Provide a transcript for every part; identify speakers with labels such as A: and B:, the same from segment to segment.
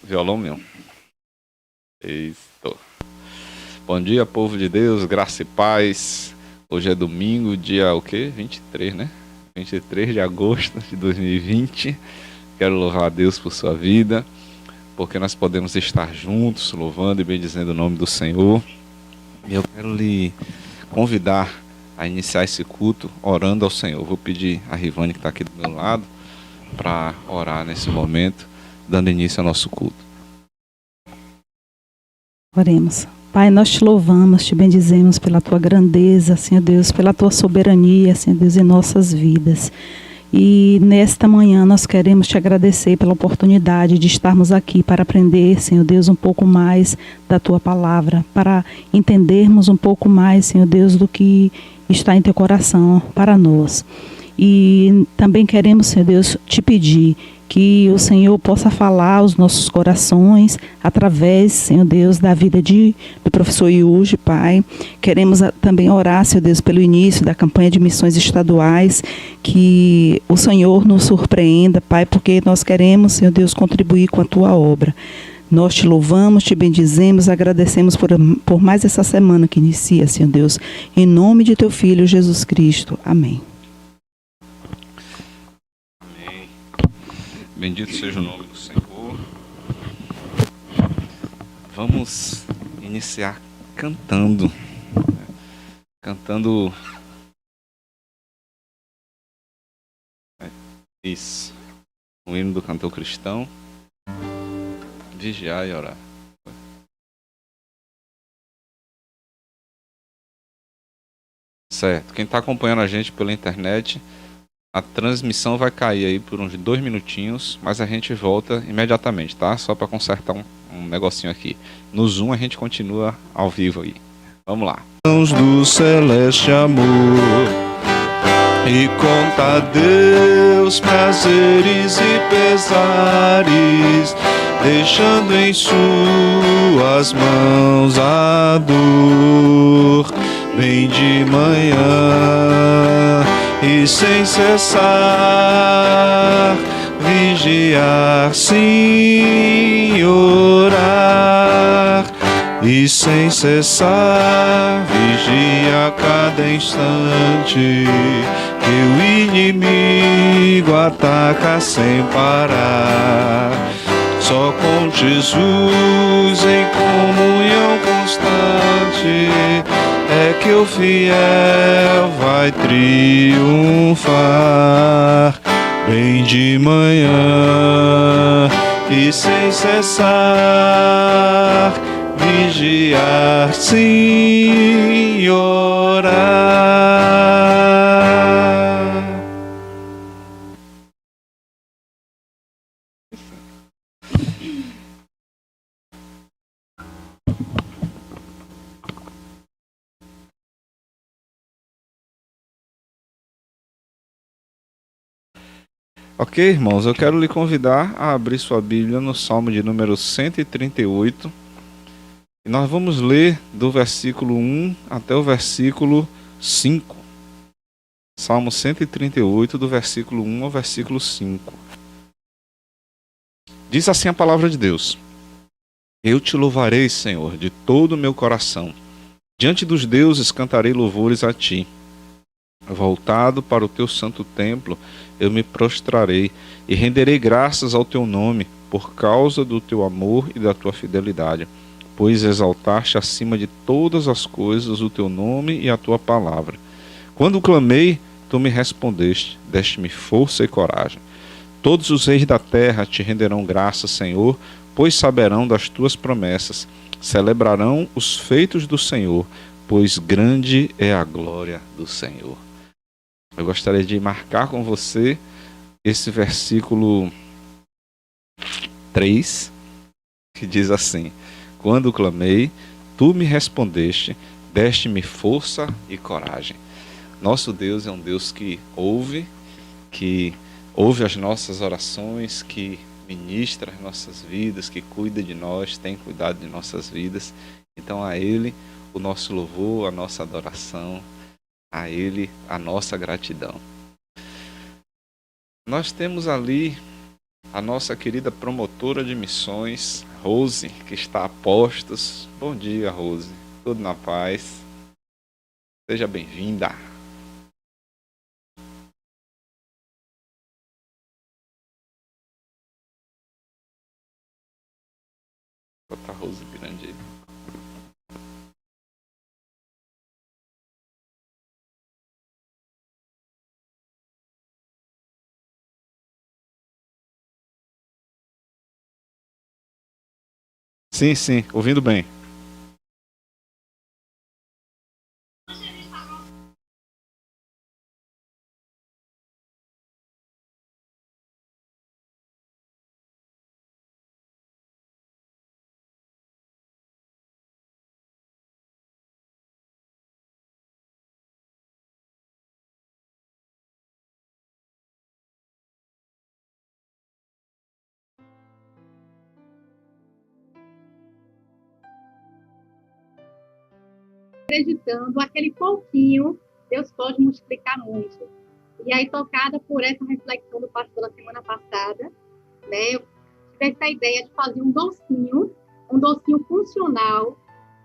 A: Violão meu. Isso. Bom dia, povo de Deus, graça e paz. Hoje é domingo, dia o quê? 23, né? 23 de agosto de 2020. Quero louvar a Deus por sua vida, porque nós podemos estar juntos, louvando e bendizendo o nome do Senhor. E eu quero lhe convidar a iniciar esse culto orando ao Senhor. Vou pedir a Rivane, que está aqui do meu lado, para orar nesse momento, dando início ao nosso culto.
B: Oremos. Pai, nós te louvamos, te bendizemos pela tua grandeza, Senhor Deus, pela tua soberania, Senhor Deus, em nossas vidas. E nesta manhã nós queremos te agradecer pela oportunidade de estarmos aqui para aprender, Senhor Deus, um pouco mais da tua palavra, para entendermos um pouco mais, Senhor Deus, do que está em teu coração para nós. E também queremos, Senhor Deus, te pedir que o Senhor possa falar aos nossos corações através, Senhor Deus, da vida do professor Yuji, Pai. Queremos também orar, Senhor Deus, pelo início da campanha de missões estaduais, que o Senhor nos surpreenda, Pai, porque nós queremos, Senhor Deus, contribuir com a tua obra. Nós te louvamos, te bendizemos, agradecemos por mais essa semana que inicia, Senhor Deus. Em nome de teu Filho, Jesus Cristo. Amém.
A: Bendito seja o nome do Senhor. Vamos iniciar cantando. Cantando. Isso. O hino do cantor cristão. Vigiar e orar. Certo. Quem está acompanhando a gente pela internet, a transmissão vai cair aí por uns 2 minutinhos, mas a gente volta imediatamente, tá? Só para consertar um negocinho aqui. No Zoom a gente continua ao vivo aí. Vamos lá.
C: Do celeste amor, e conta a Deus prazeres e pesares, deixando em suas mãos a dor. Bem de manhã e sem cessar, vigiar, sim, orar. E sem cessar, vigia a cada instante, que o inimigo ataca sem parar. Só com Jesus em comunhão constante é que o fiel vai triunfar. Bem de manhã e sem cessar, vigiar, sim, orar.
A: Ok, irmãos, eu quero lhe convidar a abrir sua Bíblia no Salmo de número 138. E nós vamos ler do versículo 1 até o versículo 5. Salmo 138, do versículo 1 ao versículo 5. Diz assim a palavra de Deus: Eu te louvarei, Senhor, de todo o meu coração. Diante dos deuses cantarei louvores a ti. Voltado para o teu santo templo, eu me prostrarei e renderei graças ao teu nome, por causa do teu amor e da tua fidelidade. Pois exaltaste acima de todas as coisas o teu nome e a tua palavra. Quando clamei, tu me respondeste, deste-me força e coragem. Todos os reis da terra te renderão graças, Senhor, pois saberão das tuas promessas. Celebrarão os feitos do Senhor, pois grande é a glória do Senhor. Eu gostaria de marcar com você esse versículo 3, que diz assim: Quando clamei, tu me respondeste, deste-me força e coragem. Nosso Deus é um Deus que ouve as nossas orações, que ministra as nossas vidas, que cuida de nós, tem cuidado de nossas vidas. Então a Ele o nosso louvor, a nossa adoração, a Ele a nossa gratidão. Nós temos ali a nossa querida promotora de missões, Rose, que está a postos. Bom dia, Rose. Tudo na paz. Seja bem-vinda. Vou botar a Rose grande aí. Sim, sim, ouvindo bem.
D: Acreditando aquele pouquinho, Deus pode multiplicar muito. E aí, tocada por essa reflexão do pastor na semana passada, né, eu tive essa ideia de fazer um docinho funcional,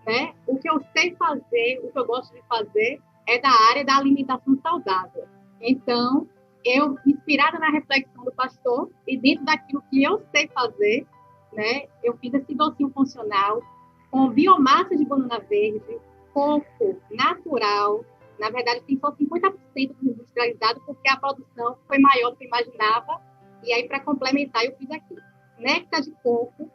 D: né? O que eu sei fazer, o que eu gosto de fazer, é da área da alimentação saudável. Então, eu, inspirada na reflexão do pastor, e dentro daquilo que eu sei fazer, né, eu fiz esse docinho funcional com biomassa de banana verde, coco natural. Na verdade, tem só 50% industrializado, porque a produção foi maior do que eu imaginava. E aí, para complementar, eu fiz aqui néctar de coco.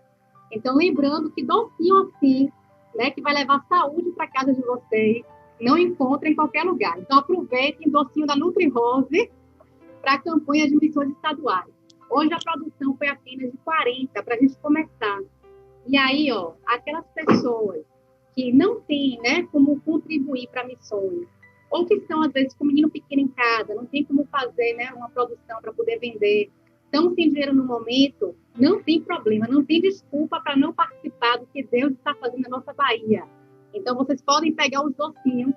D: Então, lembrando que docinho assim, né, que vai levar saúde para casa de vocês, não encontra em qualquer lugar. Então, aproveitem o docinho da Nutri-Rose para a campanha de missões estaduais. Hoje a produção foi apenas de 40 para a gente começar. E aí, ó, aquelas pessoas que não têm, né, como contribuir para missões, ou que estão, às vezes, com o menino pequeno em casa, não tem como fazer, né, uma produção para poder vender, estão sem dinheiro no momento, não tem problema, não tem desculpa para não participar do que Deus está fazendo na nossa Bahia. Então, vocês podem pegar os docinhos,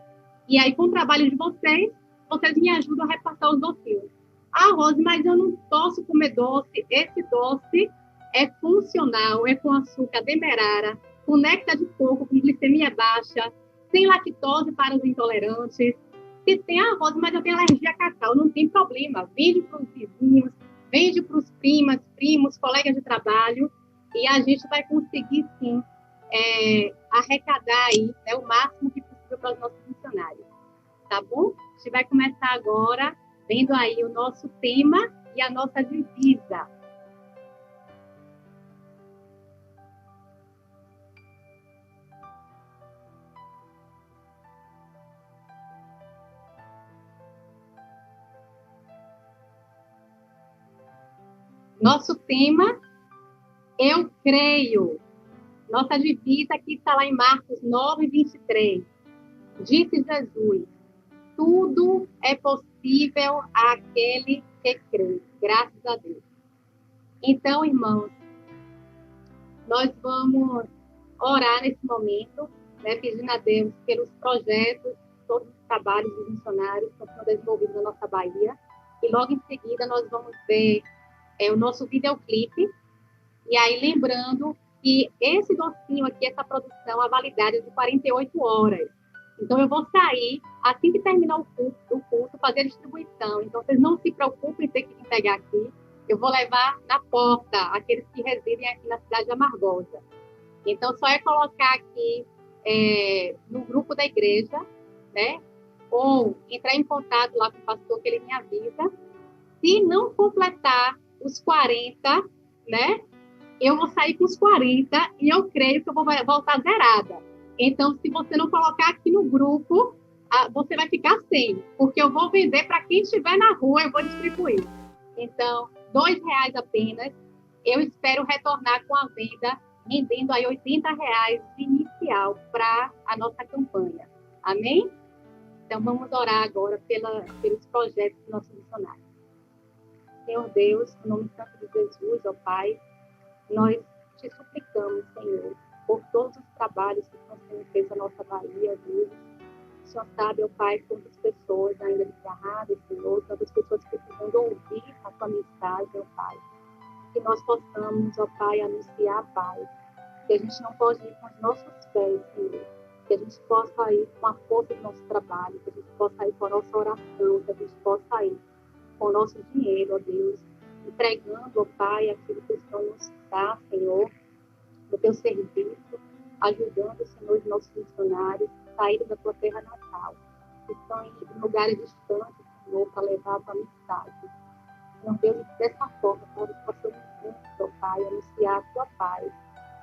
D: e aí, com o trabalho de vocês, vocês me ajudam a repassar os docinhos. Ah, Rose, mas eu não posso comer doce. Esse doce é funcional, é com açúcar demerara, com néctar de coco, com glicemia baixa, sem lactose para os intolerantes. Se tem arroz, mas eu tenho alergia a cacau, não tem problema. Vende para os vizinhos, vende para os primos, colegas de trabalho, e a gente vai conseguir, sim, arrecadar aí, né, o máximo que possível para os nossos funcionários. Tá bom? A gente vai começar agora vendo aí o nosso tema e a nossa divisa. Nosso tema, eu creio. Nossa divisa aqui está lá em Marcos 9:23. Disse Jesus, tudo é possível àquele que crê. Graças a Deus. Então, irmãos, nós vamos orar nesse momento, né, pedindo a Deus pelos projetos, todos os trabalhos dos missionários que estão sendo desenvolvidos na nossa Bahia. E logo em seguida nós vamos ver o nosso videoclipe. E aí, lembrando que esse docinho aqui, essa produção, a validade é de 48 horas. Então, eu vou sair, assim que terminar o curso, fazer a distribuição. Então, vocês não se preocupem em ter que pegar aqui. Eu vou levar na porta aqueles que residem aqui na cidade de Amargosa. Então, só é colocar aqui no grupo da igreja, né? Ou entrar em contato lá com o pastor, que ele me avisa. Se não completar os 40, né? Eu vou sair com os 40 e eu creio que eu vou voltar zerada. Então, se você não colocar aqui no grupo, você vai ficar sem, porque eu vou vender para quem estiver na rua, eu vou distribuir. Então, R$2 apenas. Eu espero retornar com a venda, vendendo aí R$80 inicial para a nossa campanha. Amém? Então, vamos orar agora pelos projetos dos nossos missionários. Senhor Deus, em nome santo de Jesus, ó Pai, nós te suplicamos, Senhor, por todos os trabalhos que estão sendo feitos na nossa Bahia, Deus. O Senhor sabe, ó Pai, quantas pessoas ainda desgarradas, Senhor, tantas pessoas que precisam ouvir a tua mensagem, ó Pai. Que nós possamos, ó Pai, anunciar, Pai, que a gente não pode ir com os nossos pés, Senhor, que a gente possa ir com a força do nosso trabalho, que a gente possa ir com a nossa oração, que a gente possa ir com o nosso dinheiro, ó Deus, entregando, ó Pai, aquilo que o Senhor nos dá, Senhor, no teu serviço, ajudando, Senhor, os nossos missionários a saírem da tua terra natal, que estão em lugares distantes, Senhor, para levar a tua mensagem. Meu Deus, dessa forma, nós possamos juntos, ó Pai, anunciar a tua paz,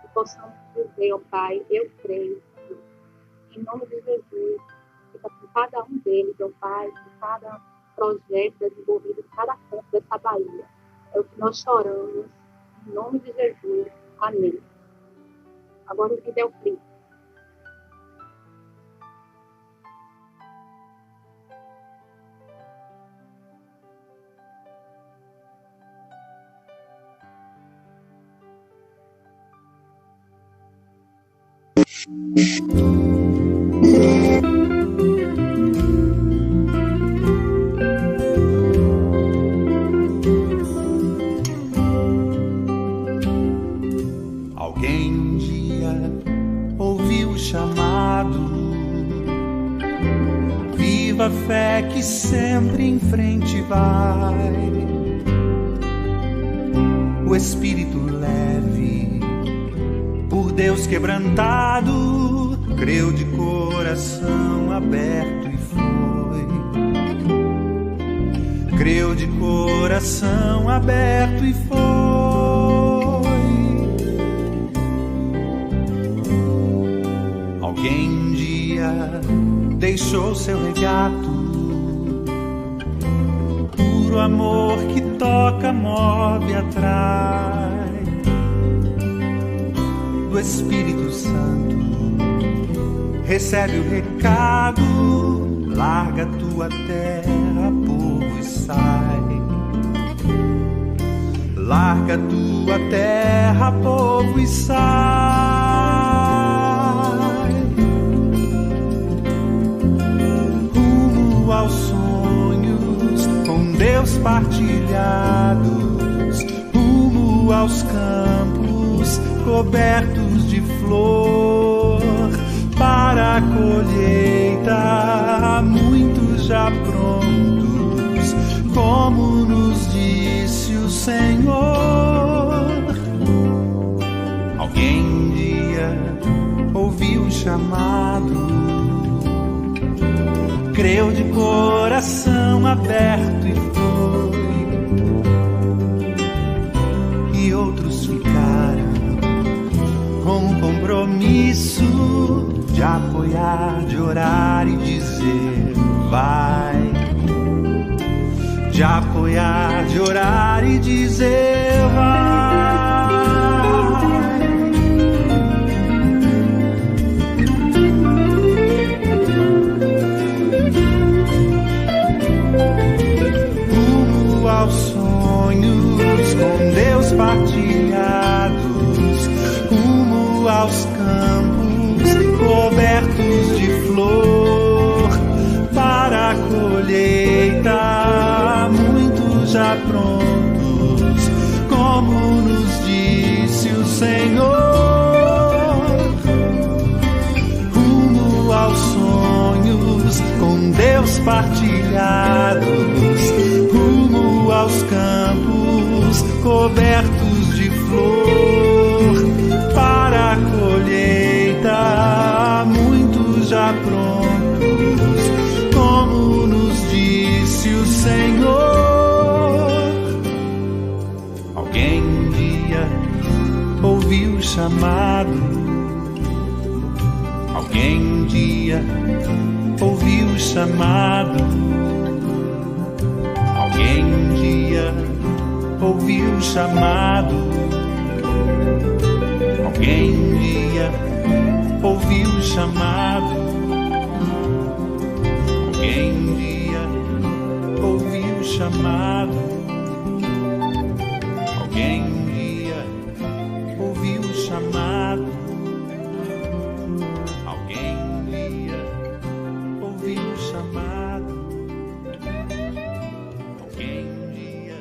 D: e possamos dizer, ó Pai, eu creio, Senhor. Em nome de Jesus, fica com cada um deles, ó Pai, com cada projeto desenvolvido, cada canto dessa Bahia. É o que nós choramos, em nome de Jesus. Amém. Agora o vídeo é o clipe.
C: Alguém um dia ouviu o chamado. Viva a fé que sempre em frente vai. O espírito leve, por Deus quebrantado, creu de coração aberto e foi. Creu de coração aberto e foi. Alguém um dia deixou seu regato, puro amor que toca, move, atrai. Do Espírito Santo recebe o recado, larga tua terra, povo, e sai. Larga tua terra, povo, e sai. Rumo aos sonhos com Deus partilhados, rumo aos campos cobertos de flor, para a colheita, muitos já prontos, como nos disse o Senhor. Alguém um dia ouviu o chamado, creu de coração aberto e foi. E outros ficaram com o compromisso de apoiar, de orar e dizer vai. De apoiar, de orar e dizer vai. Rumo aos sonhos com Deus partilhados, rumo aos campos cobertos de flor, para a colheita, muitos já prontos, como nos disse o Senhor. Rumo aos sonhos com Deus partilhados, rumo aos campos cobertos de flor, para a colheita, muitos já prontos, como nos disse o Senhor. Alguém um dia ouviu o chamado, alguém um dia ouviu o chamado, alguém um dia ouviu o chamado, alguém um dia ouviu o chamado, alguém um dia ouviu o chamado, alguém um dia ouviu o chamado, alguém um dia ouviu o chamado, alguém um dia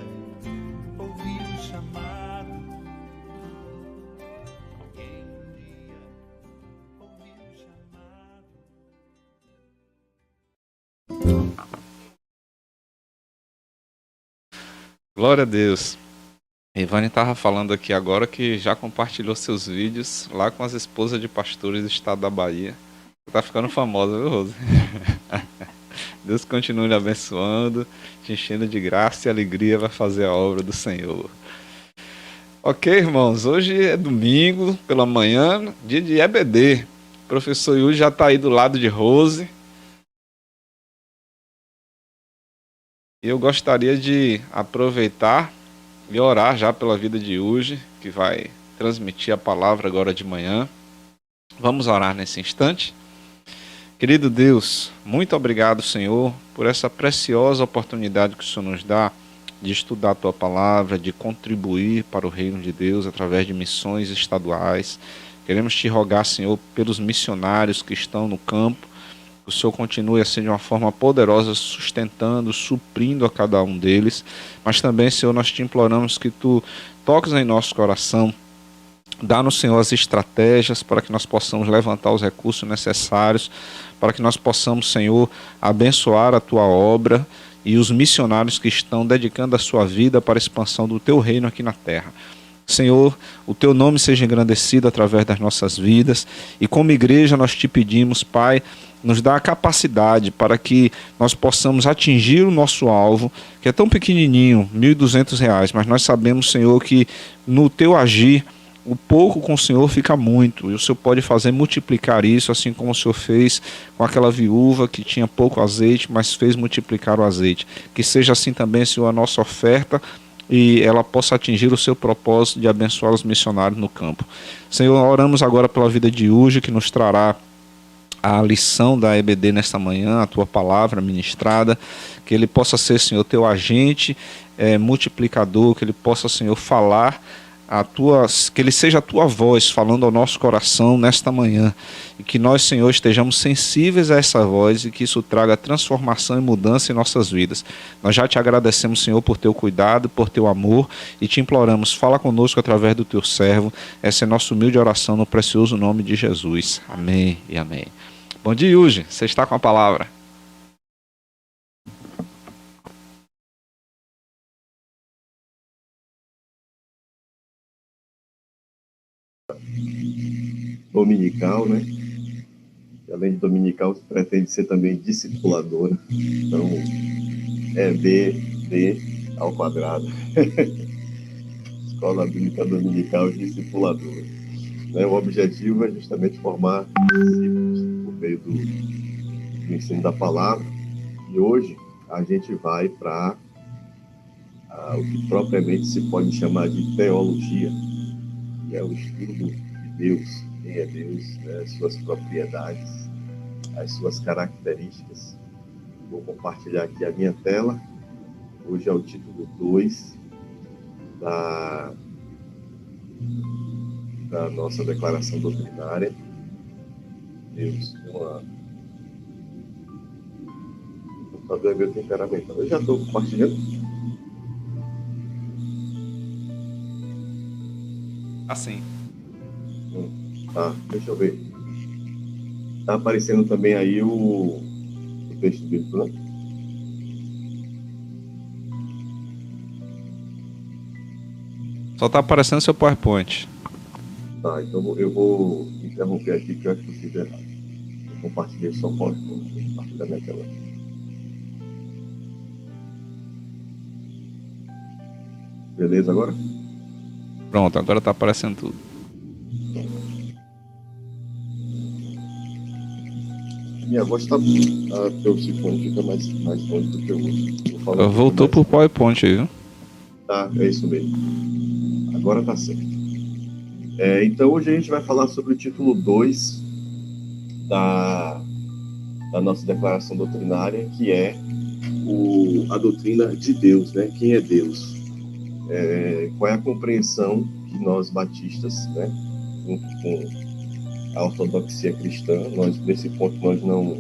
C: ouviu o chamado.
A: Glória a Deus. Ivane estava falando aqui agora que já compartilhou seus vídeos lá com as esposas de pastores do estado da Bahia. Você tá ficando famosa, viu, Rose? Deus continue lhe abençoando, te enchendo de graça e alegria, vai fazer a obra do Senhor. Ok, irmãos, hoje é domingo, pela manhã, dia de EBD. O professor Yuri já está aí do lado de Rose. E eu gostaria de aproveitar e orar já pela vida de Yuri, que vai transmitir a palavra agora de manhã. Vamos orar nesse instante. Querido Deus, muito obrigado, Senhor, por essa preciosa oportunidade que o Senhor nos dá de estudar a Tua palavra, de contribuir para o reino de Deus através de missões estaduais. Queremos Te rogar, Senhor, pelos missionários que estão no campo, que o Senhor continue assim de uma forma poderosa, sustentando, suprindo a cada um deles. Mas também, Senhor, nós Te imploramos que Tu toques em nosso coração, dá-nos, Senhor, as estratégias para que nós possamos levantar os recursos necessários, para que nós possamos, Senhor, abençoar a Tua obra e os missionários que estão dedicando a sua vida para a expansão do Teu reino aqui na terra. Senhor, o Teu nome seja engrandecido através das nossas vidas e como igreja nós Te pedimos, Pai, nos dá a capacidade para que nós possamos atingir o nosso alvo, que é tão pequenininho, R$ 1.200, mas nós sabemos, Senhor, que no Teu agir, o pouco com o Senhor fica muito, e o Senhor pode fazer multiplicar isso, assim como o Senhor fez com aquela viúva que tinha pouco azeite, mas fez multiplicar o azeite. Que seja assim também, Senhor, a nossa oferta, e ela possa atingir o seu propósito de abençoar os missionários no campo. Senhor, oramos agora pela vida de hoje, que nos trará a lição da EBD nesta manhã, a Tua palavra ministrada, que ele possa ser, Senhor, Teu agente multiplicador, que ele possa, Senhor, falar que ele seja a Tua voz falando ao nosso coração nesta manhã, e que nós, Senhor, estejamos sensíveis a essa voz e que isso traga transformação e mudança em nossas vidas. Nós já Te agradecemos, Senhor, por Teu cuidado, por Teu amor, e Te imploramos, fala conosco através do Teu servo. Essa é a nossa humilde oração no precioso nome de Jesus. Amém e amém. Bom dia, Yuri, você está com a palavra.
E: Dominical, né? Além de dominical, pretende ser também discipuladora. Então, é BD ao quadrado. Escola Bíblica Dominical Discipuladora. Né? O objetivo é justamente formar discípulos por meio do ensino da palavra. E hoje a gente vai para o que propriamente se pode chamar de teologia, que é o estudo de Deus. Quem é Deus, né? As suas propriedades, as suas características. Vou compartilhar aqui a minha tela. Hoje é o título 2 da nossa declaração doutrinária. Deus, o computador é meu temperamento. Eu já estou compartilhando.
A: Assim.
E: Tá, deixa eu ver. Tá aparecendo também aí o texto bíblico, né?
A: Só está aparecendo seu PowerPoint.
E: Tá, então eu vou interromper aqui porque eu acho que eu fiz errado. Eu compartilhei só o PowerPoint. Vou compartilhar minha tela. Beleza agora?
A: Pronto, agora está aparecendo tudo.
E: Minha voz está teu cifone fica mais longe do que o outro.
A: Voltou pro PowerPoint aí, viu?
E: Tá, é isso mesmo. Agora tá certo. Então hoje a gente vai falar sobre o título 2 da nossa declaração doutrinária, que é a doutrina de Deus, né? Quem é Deus? Qual é a compreensão que nós batistas, né, junto com a ortodoxia cristã, nesse ponto nós não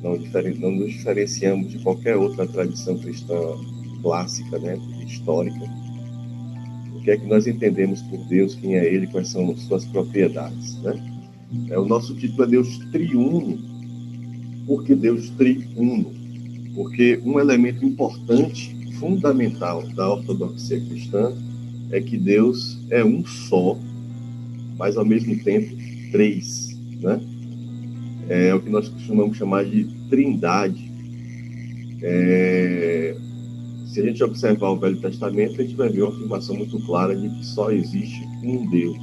E: nos diferenciamos de qualquer outra tradição cristã clássica, né, histórica. O que é que nós entendemos por Deus, quem é Ele, quais são suas propriedades, né? O nosso título é Deus triuno. Por que Deus triuno? Porque um elemento importante fundamental da ortodoxia cristã é que Deus é um só, mas ao mesmo tempo três, né? É o que nós costumamos chamar de trindade. Se a gente observar o Velho Testamento, a gente vai ver uma afirmação muito clara de que só existe um Deus.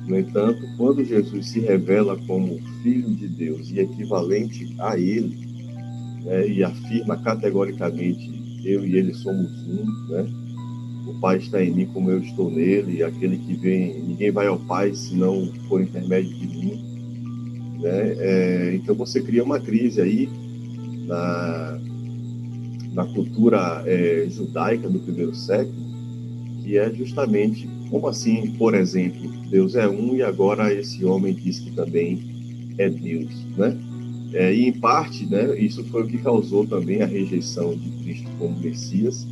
E: No entanto, quando Jesus se revela como Filho de Deus e equivalente a Ele, né, e afirma categoricamente: eu e Ele somos um, né? O Pai está em mim como eu estou nele, e aquele que vem, ninguém vai ao Pai senão por intermédio de mim, né? Então você cria uma crise aí na cultura judaica do primeiro século, que é justamente: como assim, por exemplo, Deus é um e agora esse homem diz que também é Deus, né? E em parte, né, isso foi o que causou também a rejeição de Cristo como Messias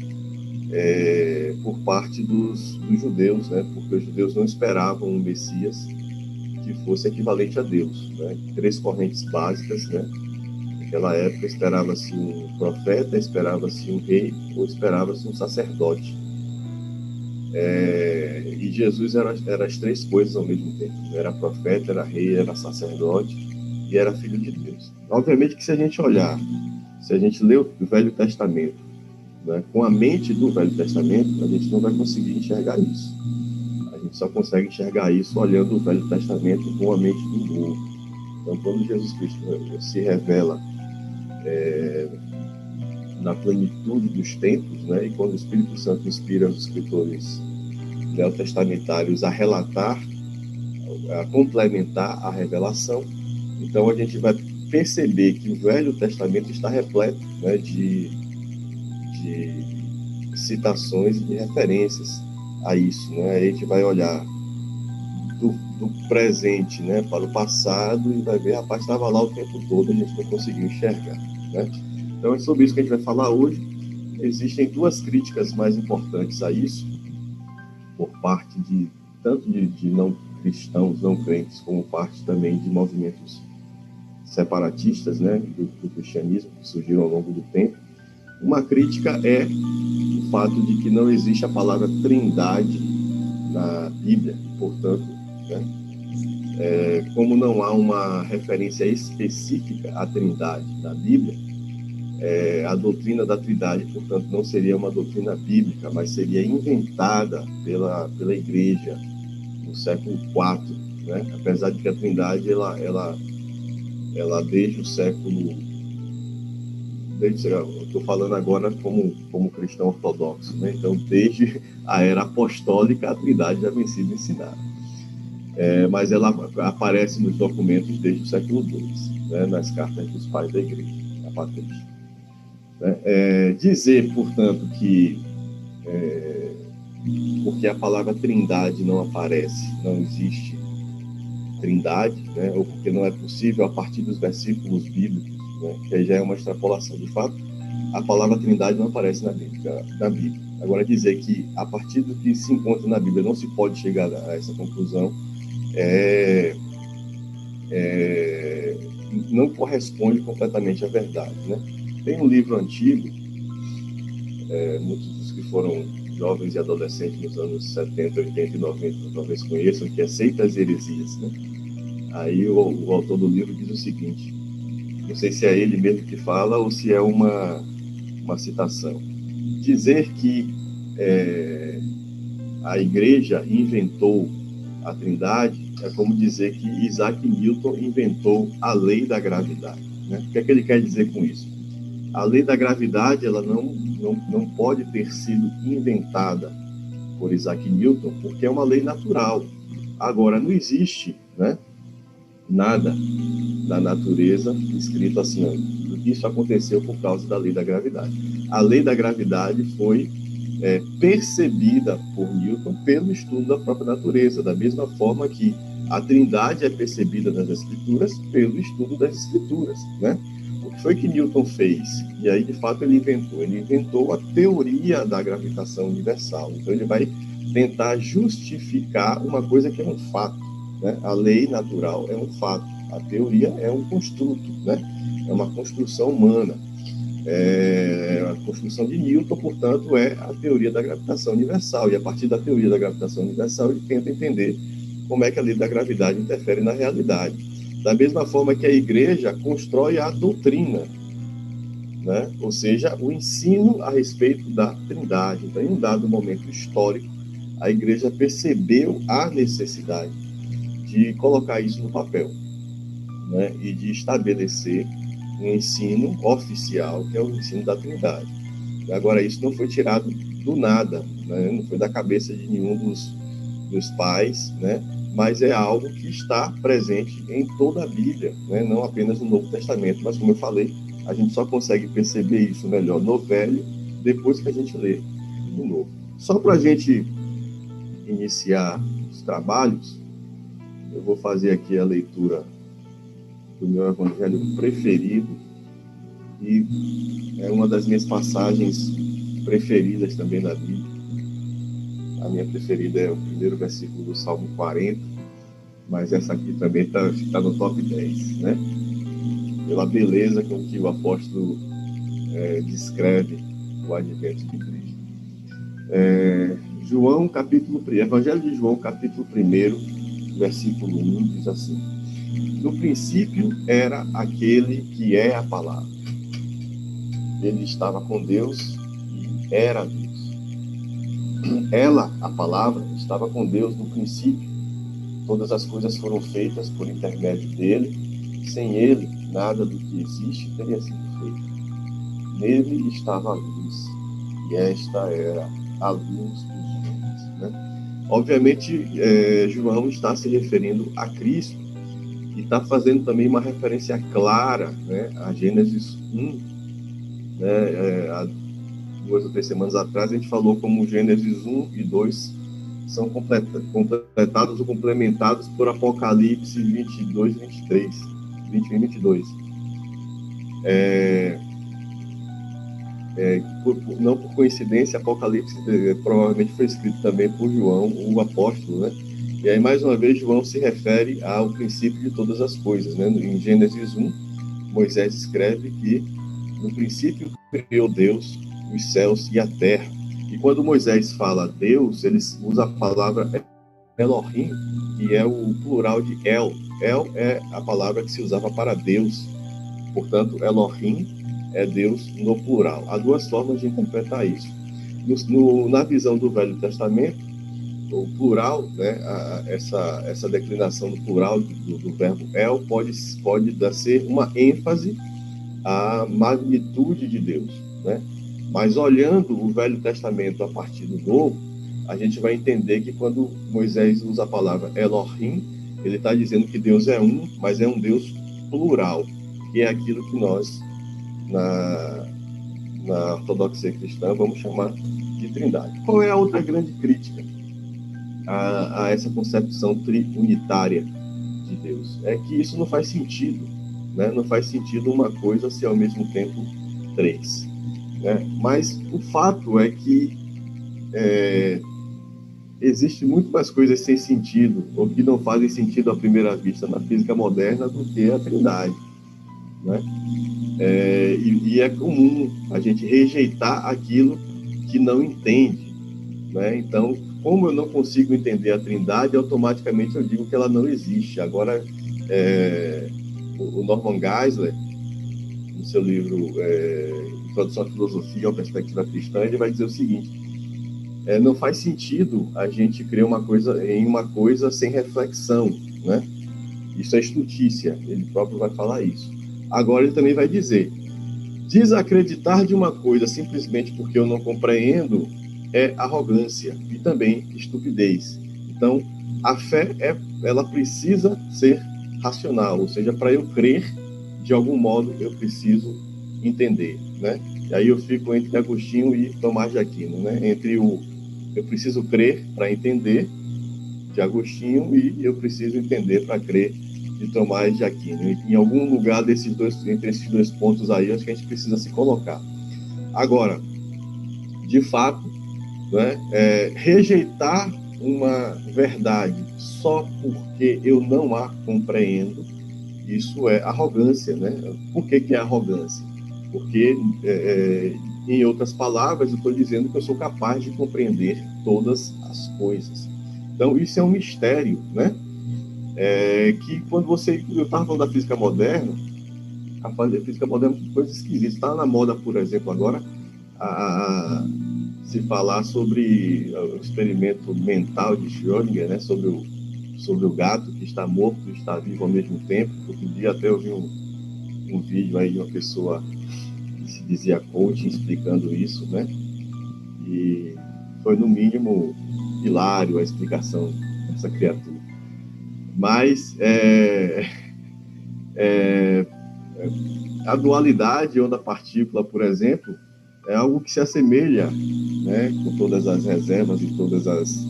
E: por parte dos judeus, né? Porque os judeus não esperavam um Messias que fosse equivalente a Deus, né? Três correntes básicas, né? Naquela época esperava-se um profeta, esperava-se um rei ou esperava-se um sacerdote. E Jesus era as três coisas ao mesmo tempo. Era profeta, era rei, era sacerdote e era filho de Deus. Obviamente que se a gente ler o Velho Testamento, né, com a mente do Velho Testamento, a gente não vai conseguir enxergar isso. A gente só consegue enxergar isso olhando o Velho Testamento com a mente do Novo. Então, quando Jesus Cristo se revela na plenitude dos tempos, né, e quando o Espírito Santo inspira os escritores neotestamentários a relatar, a complementar a revelação, então a gente vai perceber que o Velho Testamento está repleto, né, de citações e de referências a isso, né? A gente vai olhar do presente, né, para o passado e vai ver: rapaz, estava lá o tempo todo, a gente não conseguiu enxergar, né? Então é sobre isso que a gente vai falar hoje. Existem duas críticas mais importantes a isso, por parte tanto de não cristãos, não crentes, como parte também de movimentos separatistas, né, do cristianismo, que surgiram ao longo do tempo. Uma crítica é o fato de que não existe a palavra trindade na Bíblia, portanto, né, como não há uma referência específica à trindade na Bíblia, a doutrina da trindade, portanto, não seria uma doutrina bíblica, mas seria inventada pela igreja no século IV, né? Apesar de que a trindade, ela desde o século... eu estou falando agora como cristão ortodoxo, né? Então, desde a era apostólica, a trindade já vem sido ensinada. Mas ela aparece nos documentos desde o século II, né? Nas cartas dos pais da igreja, a patrística. Dizer, portanto, que porque a palavra trindade não aparece, não existe trindade, né? Ou porque não é possível a partir dos versículos bíblicos, né? Que aí já é uma extrapolação. De fato, a palavra trindade não aparece na Bíblia. Agora, dizer que a partir do que se encontra na Bíblia não se pode chegar a essa conclusão não corresponde completamente à verdade, né? Tem um livro antigo, muitos dos que foram jovens e adolescentes nos anos 70, 80 e 90 talvez conheçam, que é Seitas e Heresias, né? Aí o autor do livro diz o seguinte, não sei se é ele mesmo que fala ou se é uma citação: dizer que a igreja inventou a trindade é como dizer que Isaac Newton inventou a lei da gravidade, né? O que é que ele quer dizer com isso? A lei da gravidade, ela não pode ter sido inventada por Isaac Newton, porque é uma lei natural. Agora, não existe, né, nada da natureza escrito assim: isso aconteceu por causa da lei da gravidade. A lei da gravidade foi percebida por Newton pelo estudo da própria natureza, da mesma forma que a trindade é percebida nas escrituras pelo estudo das escrituras, né? O que foi que Newton fez? E aí, de fato, ele inventou a teoria da gravitação universal. Então, ele vai tentar justificar uma coisa que é um fato, né? A lei natural é um fato, a teoria é um construto, né? É uma construção humana. a construção de Newton, portanto, é a teoria da gravitação universal. E a partir da teoria da gravitação universal, ele tenta entender como é que a lei da gravidade interfere na realidade. Da mesma forma que a igreja constrói a doutrina, né? Ou seja, o ensino a respeito da Trindade. Então, em um dado momento histórico, a igreja percebeu a necessidade de colocar isso no papel, né? E de estabelecer um ensino oficial, que é o ensino da Trindade. Agora, isso não foi tirado do nada, né? Não foi da cabeça de nenhum dos pais, né? Mas é algo que está presente em toda a Bíblia, né? Não apenas no Novo Testamento, mas, como eu falei, a gente só consegue perceber isso melhor no Velho, depois que a gente lê no Novo. Só para a gente iniciar os trabalhos, eu vou fazer aqui a leitura do meu evangelho preferido, e é uma das minhas passagens preferidas também da Bíblia. A minha preferida é o primeiro versículo do Salmo 40, mas essa aqui também está no top 10, né? Pela beleza com que o apóstolo descreve o advento de Cristo. Evangelho de João, capítulo 1, versículo 1, diz assim: no princípio era aquele que é a palavra. Ele estava com Deus e era Deus. Ela, a palavra, estava com Deus no princípio. Todas as coisas foram feitas por intermédio dele. Sem ele, nada do que existe teria sido feito. Nele estava a luz, e esta era a luz dos homens, né? Obviamente, João está se referindo a Cristo, e está fazendo também uma referência clara, né, a Gênesis 1. Né, há 2 ou 3 semanas atrás, a gente falou como Gênesis 1 e 2 são completados ou complementados por Apocalipse 22 e 23. 21 e 22. Não por coincidência, Apocalipse provavelmente foi escrito também por João, o apóstolo, né? E aí, mais uma vez, João se refere ao princípio de todas as coisas, né? Em Gênesis 1, Moisés escreve que no princípio criou Deus os céus e a terra. E quando Moisés fala Deus, ele usa a palavra Elohim, que é o plural de El. El é a palavra que se usava para Deus. Portanto, Elohim é Deus no plural. Há duas formas de interpretar isso. Na visão do Velho Testamento, o plural, né, essa declinação do plural do verbo El pode ser uma ênfase à magnitude de Deus, né? Mas olhando o Velho Testamento a partir do Novo, a gente vai entender que quando Moisés usa a palavra Elohim, ele está dizendo que Deus é um, mas é um Deus plural, que é aquilo que nós, na ortodoxia cristã, vamos chamar de Trindade. Qual é a outra grande crítica a essa concepção triunitária de Deus? É que isso não faz sentido, né? Não faz sentido uma coisa ser ao mesmo tempo três, né? Mas o fato é que existe muito mais coisas sem sentido, ou que não fazem sentido à primeira vista na física moderna, do que a Trindade, né? E é comum a gente rejeitar aquilo que não entende, né? Então, como eu não consigo entender a Trindade, automaticamente eu digo que ela não existe. Agora, o Norman Geisler, no seu livro Introdução à Filosofia, uma Perspectiva Cristã, ele vai dizer o seguinte: não faz sentido a gente criar uma coisa sem reflexão, né? Isso é estutícia, ele próprio vai falar isso. Agora ele também vai dizer: desacreditar de uma coisa simplesmente porque eu não compreendo é arrogância e também estupidez. Então, a fé, ela precisa ser racional, ou seja, para eu crer, de algum modo, eu preciso entender, né? E aí eu fico entre Agostinho e Tomás de Aquino, né? Entre eu preciso crer para entender, de Agostinho, e eu preciso entender para crer, de Tomás de Aquino. Em algum lugar entre esses dois pontos aí, acho que a gente precisa se colocar. Agora, de fato, né, rejeitar uma verdade só porque eu não a compreendo, isso é arrogância, né? Por que é arrogância? Porque, em outras palavras, eu estou dizendo que eu sou capaz de compreender todas as coisas. Então, isso é um mistério, né? Que quando eu estava falando da física moderna, a física moderna é uma coisa esquisita. Está na moda, por exemplo, agora, se falar sobre o experimento mental de Schrödinger, né? Sobre o gato que está morto e está vivo ao mesmo tempo. Outro dia até eu vi um vídeo aí de uma pessoa que se dizia coaching explicando isso, né? E foi, no mínimo, hilário a explicação dessa criatura. Mas a dualidade onda-partícula, por exemplo, é algo que se assemelha, né, com todas as reservas e todas as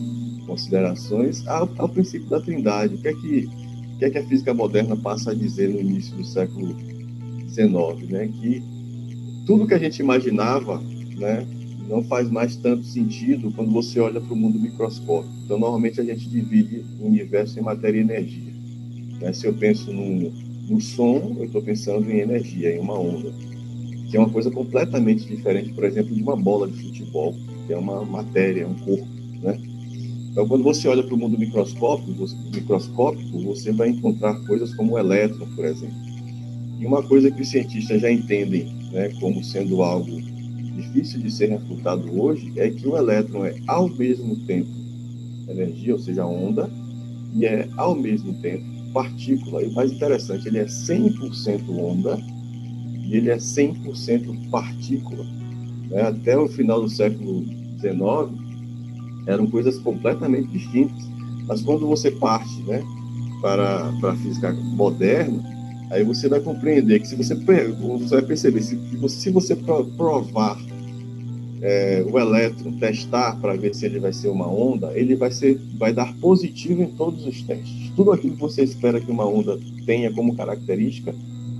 E: considerações, ao princípio da Trindade. O que é que a física moderna passa a dizer no início do século XIX? Né? Que tudo que a gente imaginava, né, não faz mais tanto sentido quando você olha para o mundo microscópico. Então, normalmente, a gente divide o universo em matéria e energia. Né? Se eu penso no som, eu estou pensando em energia, em uma onda, que é uma coisa completamente diferente, por exemplo, de uma bola de futebol, que é uma matéria, um corpo, né? Então, quando você olha para o mundo microscópico, você vai encontrar coisas como o elétron, por exemplo. E uma coisa que os cientistas já entendem, né, como sendo algo difícil de ser refutado hoje, é que o elétron é, ao mesmo tempo, energia, ou seja, onda, e é, ao mesmo tempo, partícula. E o mais interessante, ele é 100% onda e ele é 100% partícula. Né? Até o final do século XIX, eram coisas completamente distintas. Mas quando você parte, né, para a física moderna, aí você vai compreender que você vai perceber, se você provar o elétron, testar para ver se ele vai ser uma onda, ele vai dar positivo em todos os testes. Tudo aquilo que você espera que uma onda tenha como característica,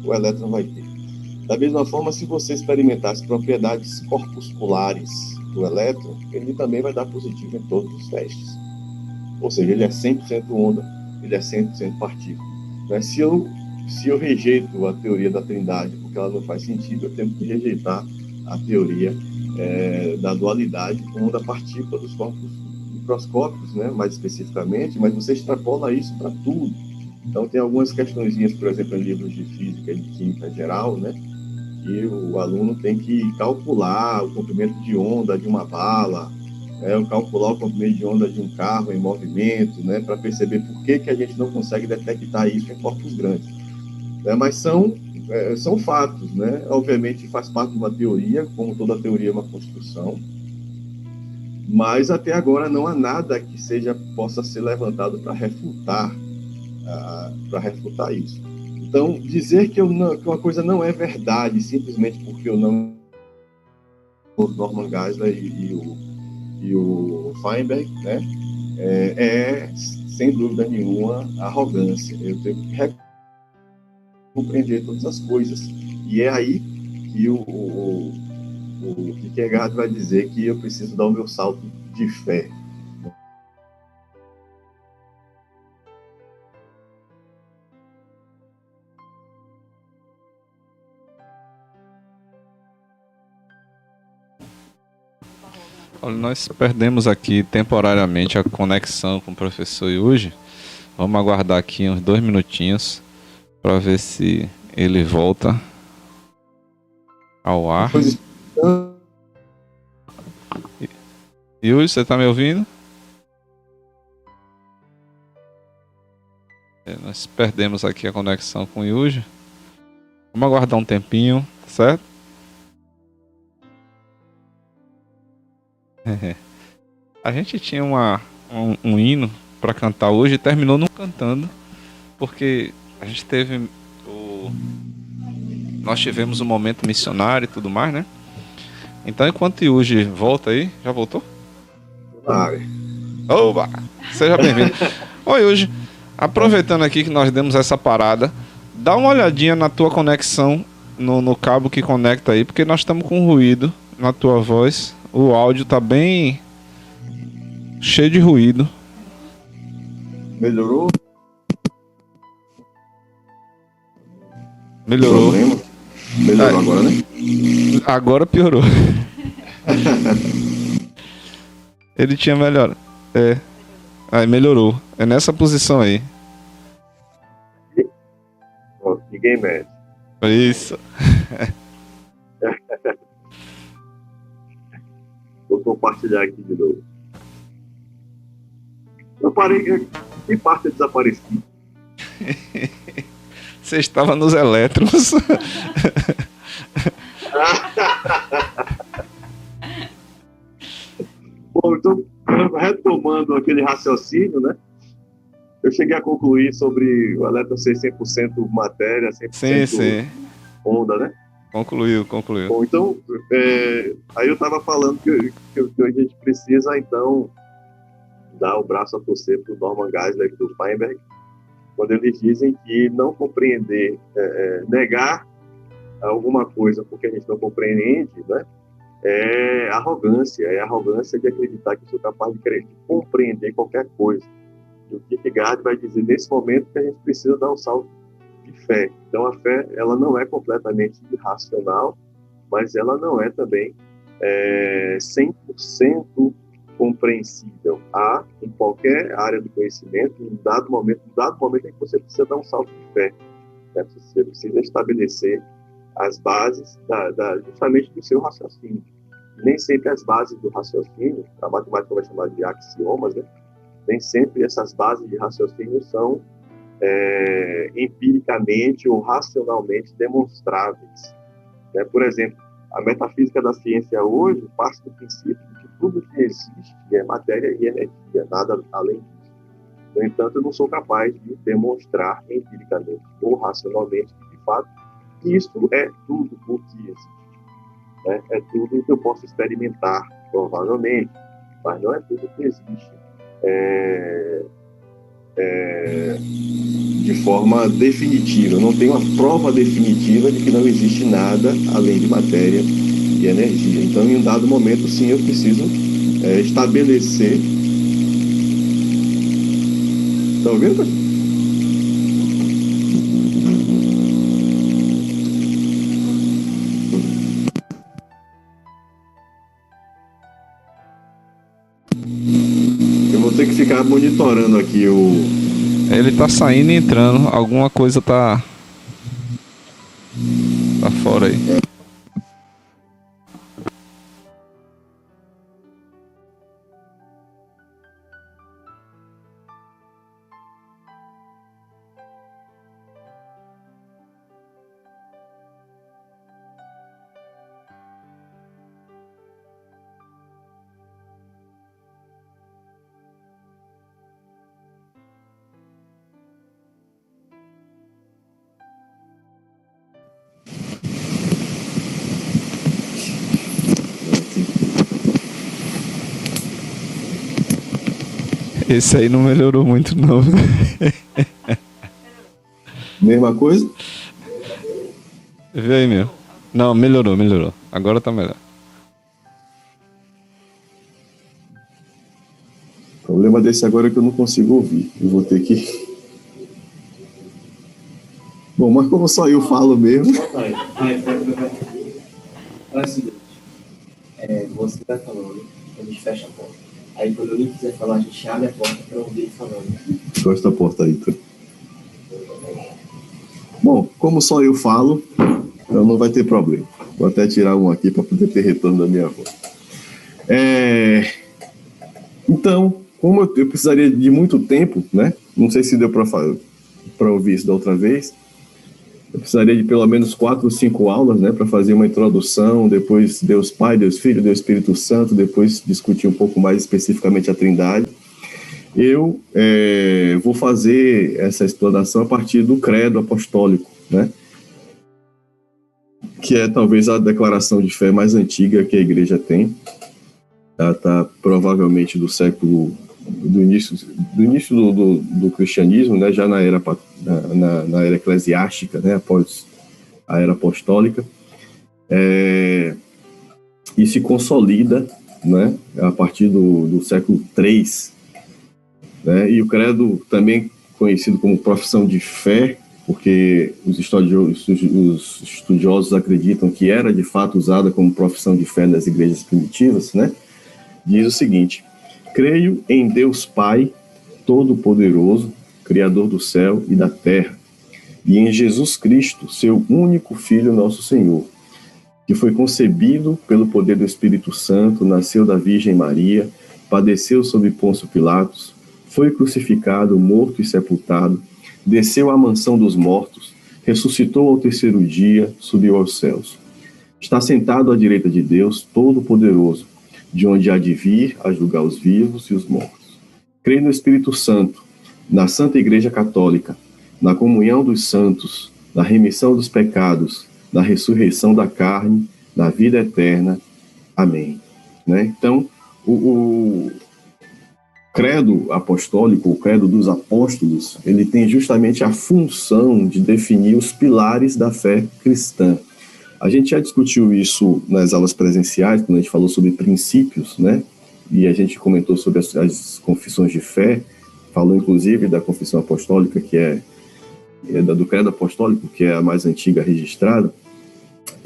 E: o elétron vai ter. Da mesma forma, se você experimentar as propriedades corpusculares do elétron, ele também vai dar positivo em todos os testes. Ou seja, ele é 100% onda, ele é 100% partícula. Mas se eu rejeito a teoria da Trindade porque ela não faz sentido, eu tenho que rejeitar a teoria da dualidade onda-partícula dos corpos microscópicos, né, mais especificamente, mas você extrapola isso para tudo. Então, tem algumas questõezinhas, por exemplo, em livros de física e de química geral, né, que o aluno tem que calcular o comprimento de onda de uma bala, calcular o comprimento de onda de um carro em movimento, né, para perceber por que a gente não consegue detectar isso em corpos grandes. Mas são fatos, né? Obviamente faz parte de uma teoria, como toda teoria é uma construção, mas até agora não há nada que possa ser levantado para refutar isso. Então, dizer que uma coisa não é verdade simplesmente porque eu não... O Norman Geisler e o Feinberg, né? Sem dúvida nenhuma, arrogância. Eu tenho que compreender todas as coisas. E é aí que o Kierkegaard vai dizer que eu preciso dar o meu salto de fé.
A: Olha, nós perdemos aqui temporariamente a conexão com o professor Yuji. Vamos aguardar aqui uns 2 minutinhos para ver se ele volta ao ar. Yuji, você está me ouvindo? Nós perdemos aqui a conexão com o Yuji. Vamos aguardar um tempinho, certo? A gente tinha um hino para cantar hoje e terminou não cantando, porque a gente nós tivemos um momento missionário e tudo mais, né? Então, enquanto o Yuji volta aí, já voltou? Oba! Seja bem-vindo. Oi, Yuji, aproveitando aqui que nós demos essa parada, dá uma olhadinha na tua conexão, no cabo que conecta aí, porque nós estamos com ruído na tua voz. O áudio tá bem cheio de ruído.
E: Melhorou?
A: Melhorou.
E: Melhorou agora, né?
A: Agora piorou. Ele tinha melhor. Aí melhorou. É nessa posição aí.
E: Ninguém mexe.
A: Isso.
E: Vou compartilhar aqui de novo. Eu parei. Que parte eu desapareci?
A: Você estava nos elétrons.
E: Bom, então, retomando aquele raciocínio, né? Eu cheguei a concluir sobre o elétron ser 100% matéria, 100%
A: Sim.
E: onda, né?
A: Concluiu.
E: Bom, então, aí eu estava falando que a gente precisa, então, dar o braço a torcer para o Norman Geisler e para o Feinberg, quando eles dizem que não compreender, negar alguma coisa porque a gente não compreende, né? É arrogância de acreditar que sou capaz de compreender qualquer coisa. E o Kierkegaard vai dizer nesse momento que a gente precisa dar um salto de fé. Então a fé, ela não é completamente irracional, mas ela não é também 100% compreensível. Há, em qualquer área do conhecimento, em dado momento em que você precisa dar um salto de fé. Né? Você precisa estabelecer as bases justamente do seu raciocínio. Nem sempre as bases do raciocínio, a matemática vai chamar de axiomas, né? Nem sempre essas bases de raciocínio são empiricamente ou racionalmente demonstráveis. Né? Por exemplo, a metafísica da ciência hoje parte do princípio de que tudo que existe é matéria e energia, nada além disso. No entanto, eu não sou capaz de demonstrar empiricamente ou racionalmente que, de fato, isso é tudo o que existe. Né? É tudo o que eu posso experimentar, provavelmente, mas não é tudo o que existe de forma definitiva. Eu não tenho uma prova definitiva de que não existe nada além de matéria e energia. Então, em um dado momento, sim, eu preciso estabelecer... Está ouvindo, pastor? Ter que ficar monitorando aqui
A: Ele tá saindo e entrando. Alguma coisa tá fora aí. Esse aí não melhorou muito, não.
E: Mesma coisa?
A: Vê aí, meu. Não, melhorou. Agora tá melhor.
E: O problema desse agora é que eu não consigo ouvir. Eu vou ter que... Bom, mas como só eu falo mesmo...
F: Olha o seguinte. Você vai falando, a gente fecha a porta. Aí quando alguém quiser falar, a gente abre a porta para ouvir ele falando.
E: Gosta da porta aí, tá? Bom, como só eu falo, então não vai ter problema. Vou até tirar um aqui para poder ter retorno da minha voz. Então, como eu precisaria de muito tempo, né? Não sei se deu para ouvir isso da outra vez. Eu precisaria de pelo menos 4 ou 5 aulas, né, para fazer uma introdução, depois Deus Pai, Deus Filho, Deus Espírito Santo, depois discutir um pouco mais especificamente a Trindade. Eu vou fazer essa explanação a partir do credo apostólico, né, que é talvez a declaração de fé mais antiga que a igreja tem. Ela está provavelmente do início do cristianismo, né, já na era eclesiástica, né, após a era apostólica, e se consolida, né, a partir do século III, né, e o credo, também conhecido como profissão de fé, porque os estudiosos acreditam que era de fato usada como profissão de fé nas igrejas primitivas, né? Diz o seguinte: creio em Deus Pai Todo-Poderoso, Criador do céu e da terra, e em Jesus Cristo, seu único Filho, nosso Senhor, que foi concebido pelo poder do Espírito Santo, nasceu da Virgem Maria, padeceu sob Pôncio Pilatos, foi crucificado, morto e sepultado, desceu à mansão dos mortos, ressuscitou ao terceiro dia, subiu aos céus. Está sentado à direita de Deus Todo-Poderoso, de onde há de vir a julgar os vivos e os mortos. Creio no Espírito Santo, na Santa Igreja Católica, na comunhão dos santos, na remissão dos pecados, na ressurreição da carne, na vida eterna. Amém. Né? Então, o credo apostólico, o credo dos apóstolos, ele tem justamente a função de definir os pilares da fé cristã. A gente já discutiu isso nas aulas presenciais, quando a gente falou sobre princípios, né? E a gente comentou sobre as confissões de fé, falou inclusive da confissão apostólica, que é do credo apostólico, que é a mais antiga registrada,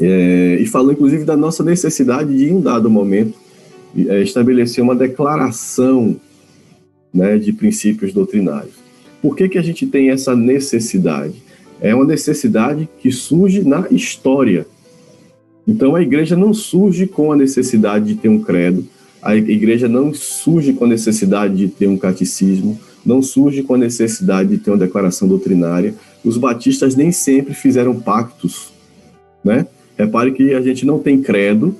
E: e falou inclusive da nossa necessidade de, em um dado momento, estabelecer uma declaração, né, de princípios doutrinários. Por que a gente tem essa necessidade? É uma necessidade que surge na história. Então a igreja não surge com a necessidade de ter um credo, a igreja não surge com a necessidade de ter um catecismo, não surge com a necessidade de ter uma declaração doutrinária. Os batistas nem sempre fizeram pactos, né? Repare que a gente não tem credo,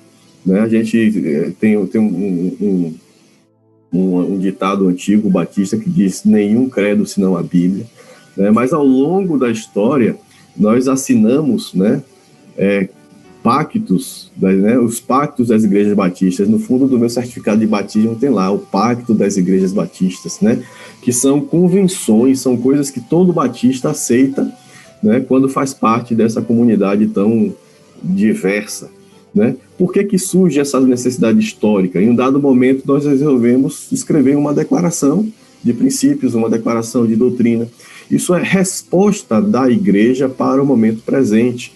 E: né? A gente tem um ditado antigo batista que diz: nenhum credo senão a Bíblia, né? Mas ao longo da história nós assinamos, né, pactos, né, os pactos das igrejas batistas. No fundo do meu certificado de batismo tem lá o pacto das igrejas batistas, né, que são convenções, são coisas que todo batista aceita, né, quando faz parte dessa comunidade tão diversa, né? Por que surge essa necessidade histórica? Em um dado momento nós resolvemos escrever uma declaração de princípios, uma declaração de doutrina. Isso é resposta da igreja para o momento presente.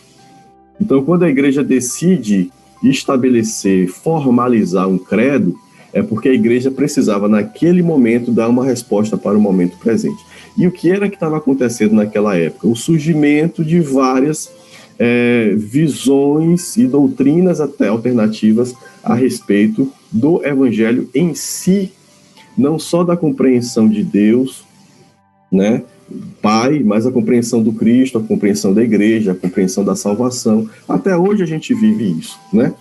E: Então, quando a igreja decide estabelecer, formalizar um credo, é porque a igreja precisava, naquele momento, dar uma resposta para o momento presente. E o que era que estava acontecendo naquela época? O surgimento de várias visões e doutrinas até alternativas a respeito do evangelho em si, não só da compreensão de Deus, né, Pai, mas a compreensão do Cristo, a compreensão da igreja, a compreensão da salvação. Até hoje a gente vive isso, né?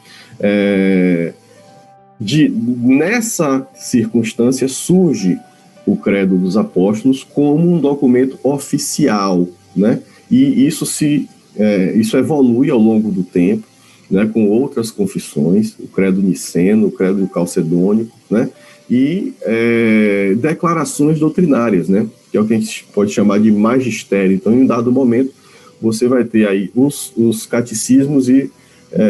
E: Nessa circunstância surge o Credo dos Apóstolos como um documento oficial, né? E isso evolui ao longo do tempo, né, com outras confissões, o Credo Niceno, o Credo Calcedônico, né? E declarações doutrinárias, né, que é o que a gente pode chamar de magistério. Então, em um dado momento, você vai ter aí os catecismos e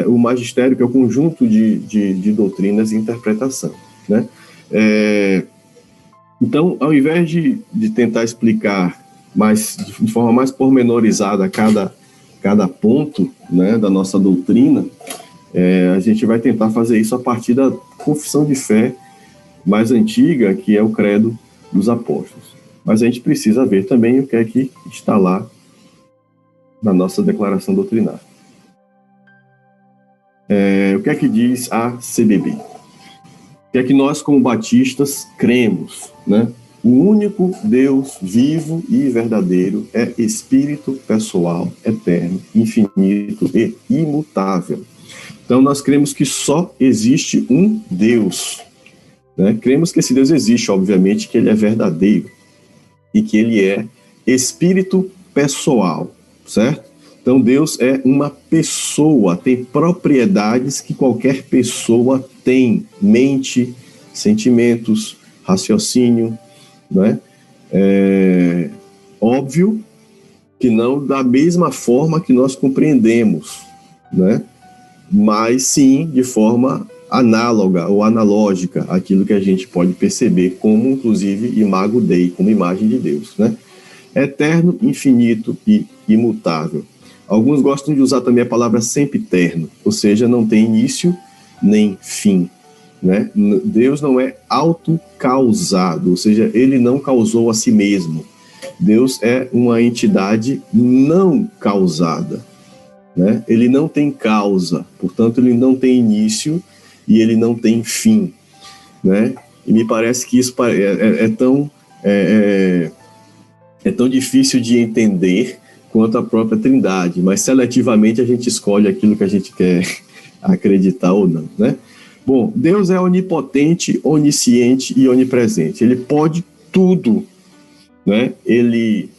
E: o magistério, que é o conjunto de doutrinas e interpretação, né? Então, ao invés de tentar explicar de forma mais pormenorizada cada ponto, né, da nossa doutrina, a gente vai tentar fazer isso a partir da confissão de fé mais antiga, que é o Credo dos Apóstolos. Mas a gente precisa ver também o que é que está lá na nossa declaração doutrinária. O que é que diz a CBB? O que é que nós, como batistas, cremos, né? O único Deus vivo e verdadeiro é Espírito pessoal, eterno, infinito e imutável. Então, nós cremos que só existe um Deus, né? Cremos que esse Deus existe, obviamente, que ele é verdadeiro e que ele é Espírito pessoal, certo? Então, Deus é uma pessoa, tem propriedades que qualquer pessoa tem: mente, sentimentos, raciocínio, né? Óbvio que não da mesma forma que nós compreendemos, né? Mas sim de forma análoga ou analógica àquilo que a gente pode perceber como, inclusive, imago Dei, como imagem de Deus, né? Eterno, infinito e imutável. Alguns gostam de usar também a palavra sempiterno, ou seja, não tem início nem fim, né? Deus não é autocausado, ou seja, ele não causou a si mesmo. Deus é uma entidade não causada, né? Ele não tem causa, portanto, ele não tem início e ele não tem fim, né? E me parece que isso é tão difícil de entender quanto a própria Trindade, mas seletivamente a gente escolhe aquilo que a gente quer acreditar ou não, né? Bom, Deus é onipotente, onisciente e onipresente. Ele pode tudo, né? Ele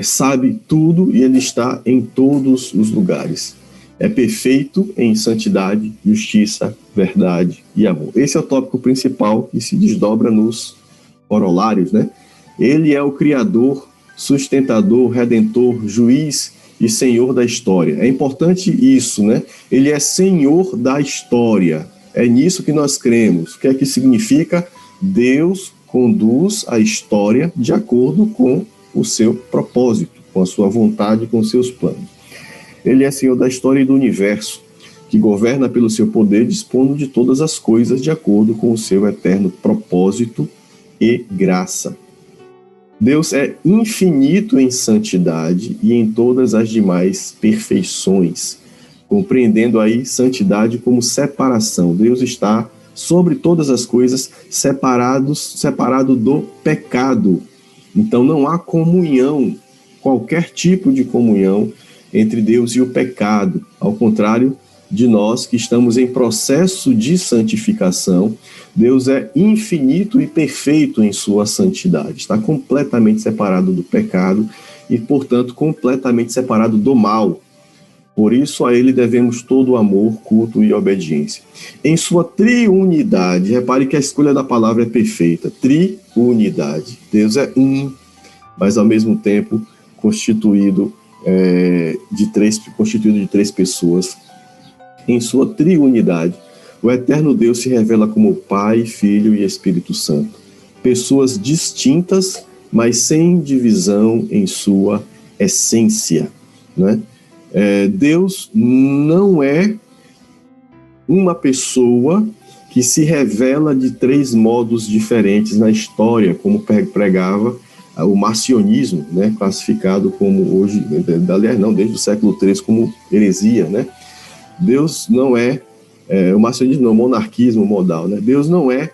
E: sabe tudo e ele está em todos os lugares. É perfeito em santidade, justiça, verdade e amor. Esse é o tópico principal que se desdobra nos corolários, né? Ele é o Criador, sustentador, redentor, juiz e Senhor da história. É importante isso, né? Ele é Senhor da história. É nisso que nós cremos. O que é que significa? Deus conduz a história de acordo com o seu propósito, com a sua vontade, com os seus planos. Ele é Senhor da história e do universo, que governa pelo seu poder, dispondo de todas as coisas de acordo com o seu eterno propósito e graça. Deus é infinito em santidade e em todas as demais perfeições, compreendendo aí santidade como separação. Deus está sobre todas as coisas separado do pecado. Então não há comunhão, qualquer tipo de comunhão entre Deus e o pecado, ao contrário de nós que estamos em processo de santificação. Deus é infinito e perfeito em sua santidade, está completamente separado do pecado e, portanto, completamente separado do mal. Por isso, a ele devemos todo o amor, culto e obediência. Em sua triunidade, repare que a escolha da palavra é perfeita, triunidade. Deus é um, mas ao mesmo tempo constituído de três pessoas. Em sua triunidade, o eterno Deus se revela como Pai, Filho e Espírito Santo. Pessoas distintas, mas sem divisão em sua essência, né? Deus não é uma pessoa que se revela de três modos diferentes na história, como pregava o marcionismo, né? Classificado como hoje, aliás, não, desde o século III, como heresia, né? Deus não é o marcionismo, não, o monarquismo modal, né? Deus não é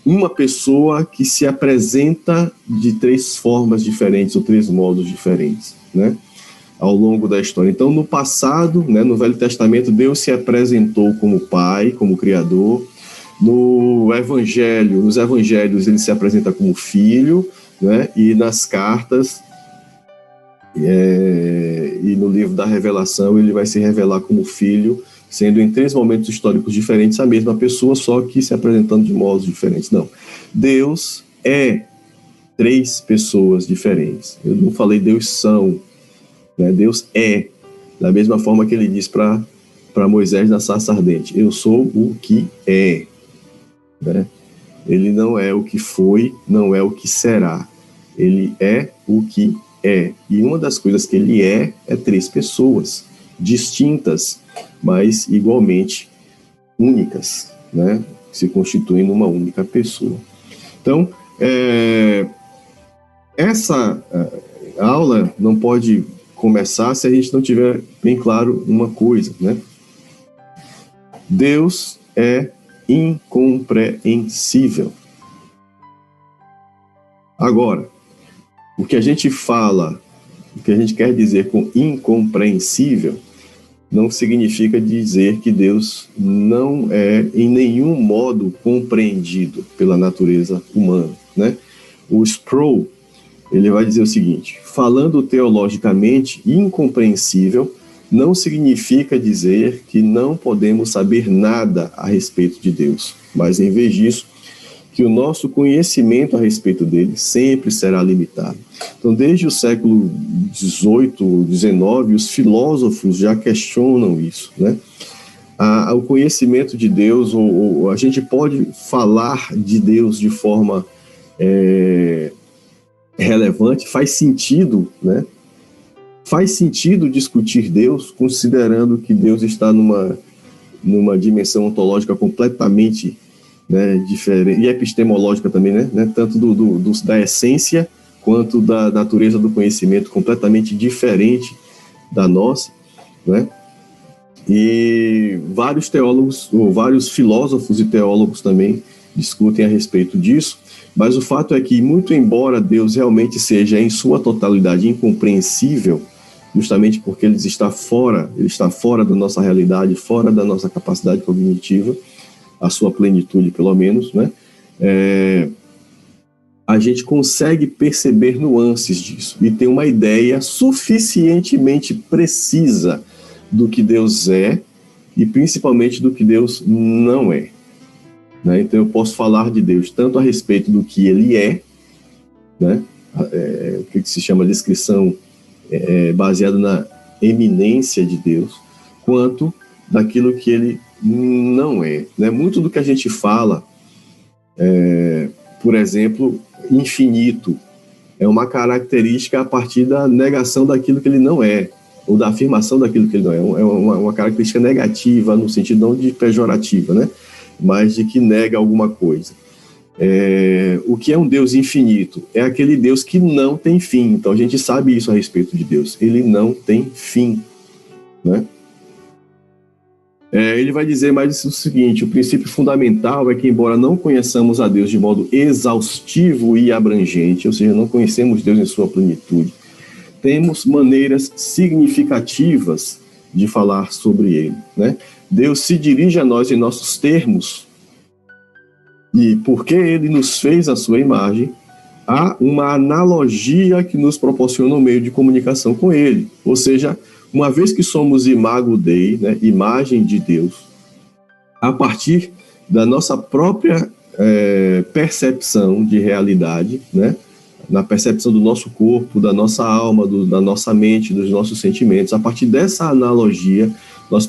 E: uma pessoa que se apresenta de três formas diferentes ou três modos diferentes, né? Ao longo da história. Então, no passado, né, no Velho Testamento, Deus se apresentou como Pai, como Criador. Nos evangelhos, ele se apresenta como Filho, né? E nas cartas e no livro da Revelação, ele vai se revelar como Filho, sendo em três momentos históricos diferentes a mesma pessoa, só que se apresentando de modos diferentes. Não. Deus é três pessoas diferentes. Eu não falei Deus são, né? Deus é, da mesma forma que ele diz para Moisés na sarça ardente: eu sou o que é, né? Ele não é o que foi, não é o que será. Ele é o que é. E uma das coisas que ele é três pessoas distintas, mas igualmente únicas, né? Se constituem numa única pessoa. Então, essa aula não pode começar se a gente não tiver bem claro uma coisa, né? Deus é incompreensível. Agora, o que a gente fala, o que a gente quer dizer com incompreensível, não significa dizer que Deus não é em nenhum modo compreendido pela natureza humana, né? O Sproul, ele vai dizer o seguinte: falando teologicamente, incompreensível não significa dizer que não podemos saber nada a respeito de Deus, mas em vez disso, que o nosso conhecimento a respeito dele sempre será limitado. Então, desde o século XVIII, XIX, os filósofos já questionam isso, né? O conhecimento de Deus, ou a gente pode falar de Deus de forma relevante, faz sentido, né? Faz sentido discutir Deus, considerando que Deus está numa dimensão ontológica completamente, né, diferente, e epistemológica também, né? Tanto da essência quanto da natureza do conhecimento, completamente diferente da nossa, né? E vários teólogos, ou vários filósofos e teólogos também discutem a respeito disso, mas o fato é que, muito embora Deus realmente seja em sua totalidade incompreensível, justamente porque ele está fora da nossa realidade, fora da nossa capacidade cognitiva, a sua plenitude pelo menos, né? A gente consegue perceber nuances disso e ter uma ideia suficientemente precisa do que Deus é e principalmente do que Deus não é, né? Então eu posso falar de Deus tanto a respeito do que ele é, né? O que se chama descrição baseada na eminência de Deus, quanto daquilo que ele não é, né? Muito do que a gente fala, por exemplo, infinito, é uma característica a partir da negação daquilo que ele não é, ou da afirmação daquilo que ele não é. É uma característica negativa, no sentido não de pejorativa, né? Mas de que nega alguma coisa. O que é um Deus infinito? É aquele Deus que não tem fim. Então a gente sabe isso a respeito de Deus. Ele não tem fim, né? Ele vai dizer mais o seguinte: o princípio fundamental é que, embora não conheçamos a Deus de modo exaustivo e abrangente, ou seja, não conhecemos Deus em sua plenitude, temos maneiras significativas de falar sobre ele, né? Deus se dirige a nós em nossos termos, e porque ele nos fez a sua imagem, há uma analogia que nos proporciona um meio de comunicação com ele. Ou seja, uma vez que somos imago Dei, né, imagem de Deus, a partir da nossa própria percepção de realidade, né, na percepção do nosso corpo, da nossa alma, da nossa mente, dos nossos sentimentos, a partir dessa analogia, nós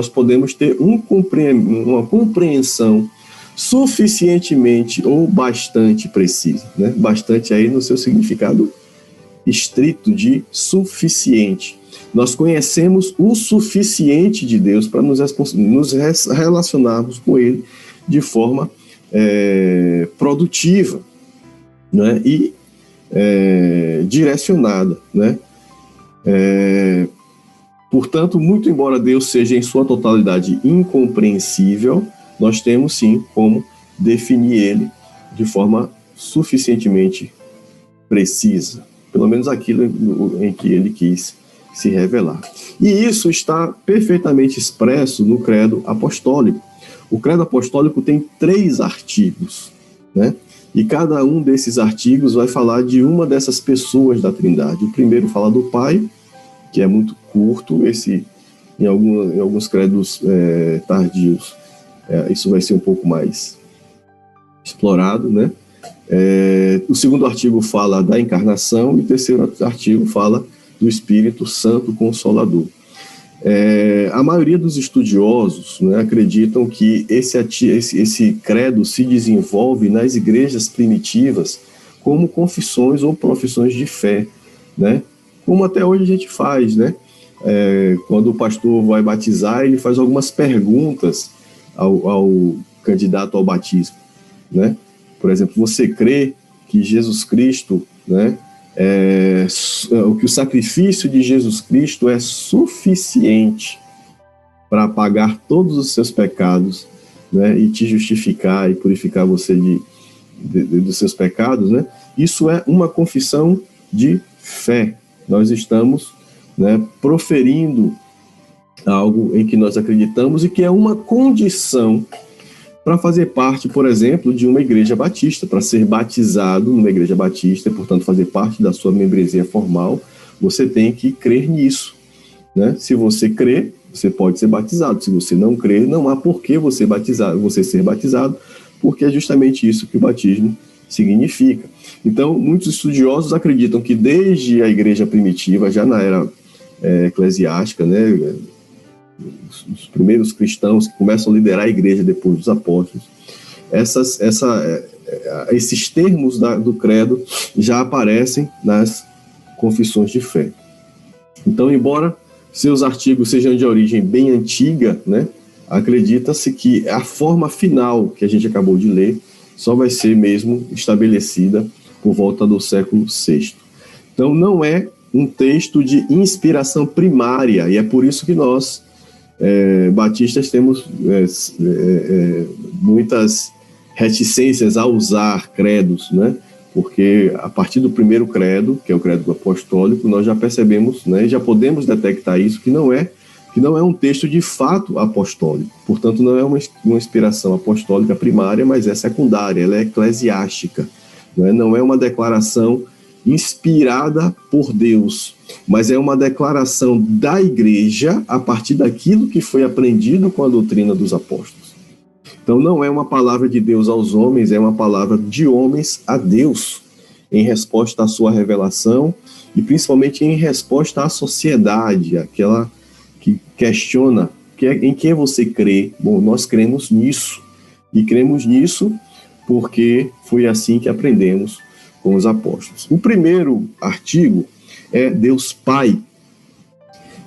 E: podemos ter uma compreensão suficientemente ou bastante precisa, né? Bastante aí no seu significado estrito de suficiente. Nós conhecemos o suficiente de Deus para nos relacionarmos com ele de forma produtiva, né? E direcionada, né? Portanto, muito embora Deus seja em sua totalidade incompreensível, nós temos sim como definir ele de forma suficientemente precisa, pelo menos aquilo em que ele quis se revelar. E isso está perfeitamente expresso no credo apostólico. O credo apostólico tem 3 artigos, né? E cada um desses artigos vai falar de uma dessas pessoas da Trindade. O primeiro fala do Pai, que é muito curto, esse em alguns credos tardios isso vai ser um pouco mais explorado, né? O segundo artigo fala da encarnação e o terceiro artigo fala do Espírito Santo Consolador. A maioria dos estudiosos, né, acreditam que esse credo se desenvolve nas igrejas primitivas como confissões ou profissões de fé, né? Como até hoje a gente faz, né? Quando o pastor vai batizar, ele faz algumas perguntas ao candidato ao batismo, né? Por exemplo, você crê que Jesus Cristo, né, que o sacrifício de Jesus Cristo é suficiente para apagar todos os seus pecados, né, e te justificar e purificar você dos seus pecados, né? Isso é uma confissão de fé. Nós estamos, né, proferindo algo em que nós acreditamos e que é uma condição para fazer parte, por exemplo, de uma igreja batista. Para ser batizado numa igreja batista, e, portanto, fazer parte da sua membresia formal, você tem que crer nisso, né? Se você crê, você pode ser batizado. Se você não crê, não há por que você ser batizado, porque é justamente isso que o batismo significa. Então, muitos estudiosos acreditam que desde a igreja primitiva, já na era eclesiástica, né, os primeiros cristãos que começam a liderar a igreja depois dos apóstolos, esses termos do credo já aparecem nas confissões de fé. Então, embora seus artigos sejam de origem bem antiga, né, acredita-se que a forma final que a gente acabou de ler só vai ser mesmo estabelecida por volta do século VI. Então, não é um texto de inspiração primária, e é por isso que nós, batistas, temos muitas reticências a usar credos, né? Porque a partir do primeiro credo, que é o credo apostólico, nós já percebemos, né, já podemos detectar isso, que não é um texto de fato apostólico. Portanto, não é uma inspiração apostólica primária, mas é secundária, ela é eclesiástica. Né? Não é uma declaração inspirada por Deus, mas é uma declaração da igreja a partir daquilo que foi aprendido com a doutrina dos apóstolos. Então, não é uma palavra de Deus aos homens, é uma palavra de homens a Deus, em resposta à sua revelação e principalmente em resposta à sociedade, aquela que questiona em quem você crê. Bom, nós cremos nisso, e cremos nisso porque foi assim que aprendemos com os apóstolos. O primeiro artigo é Deus Pai.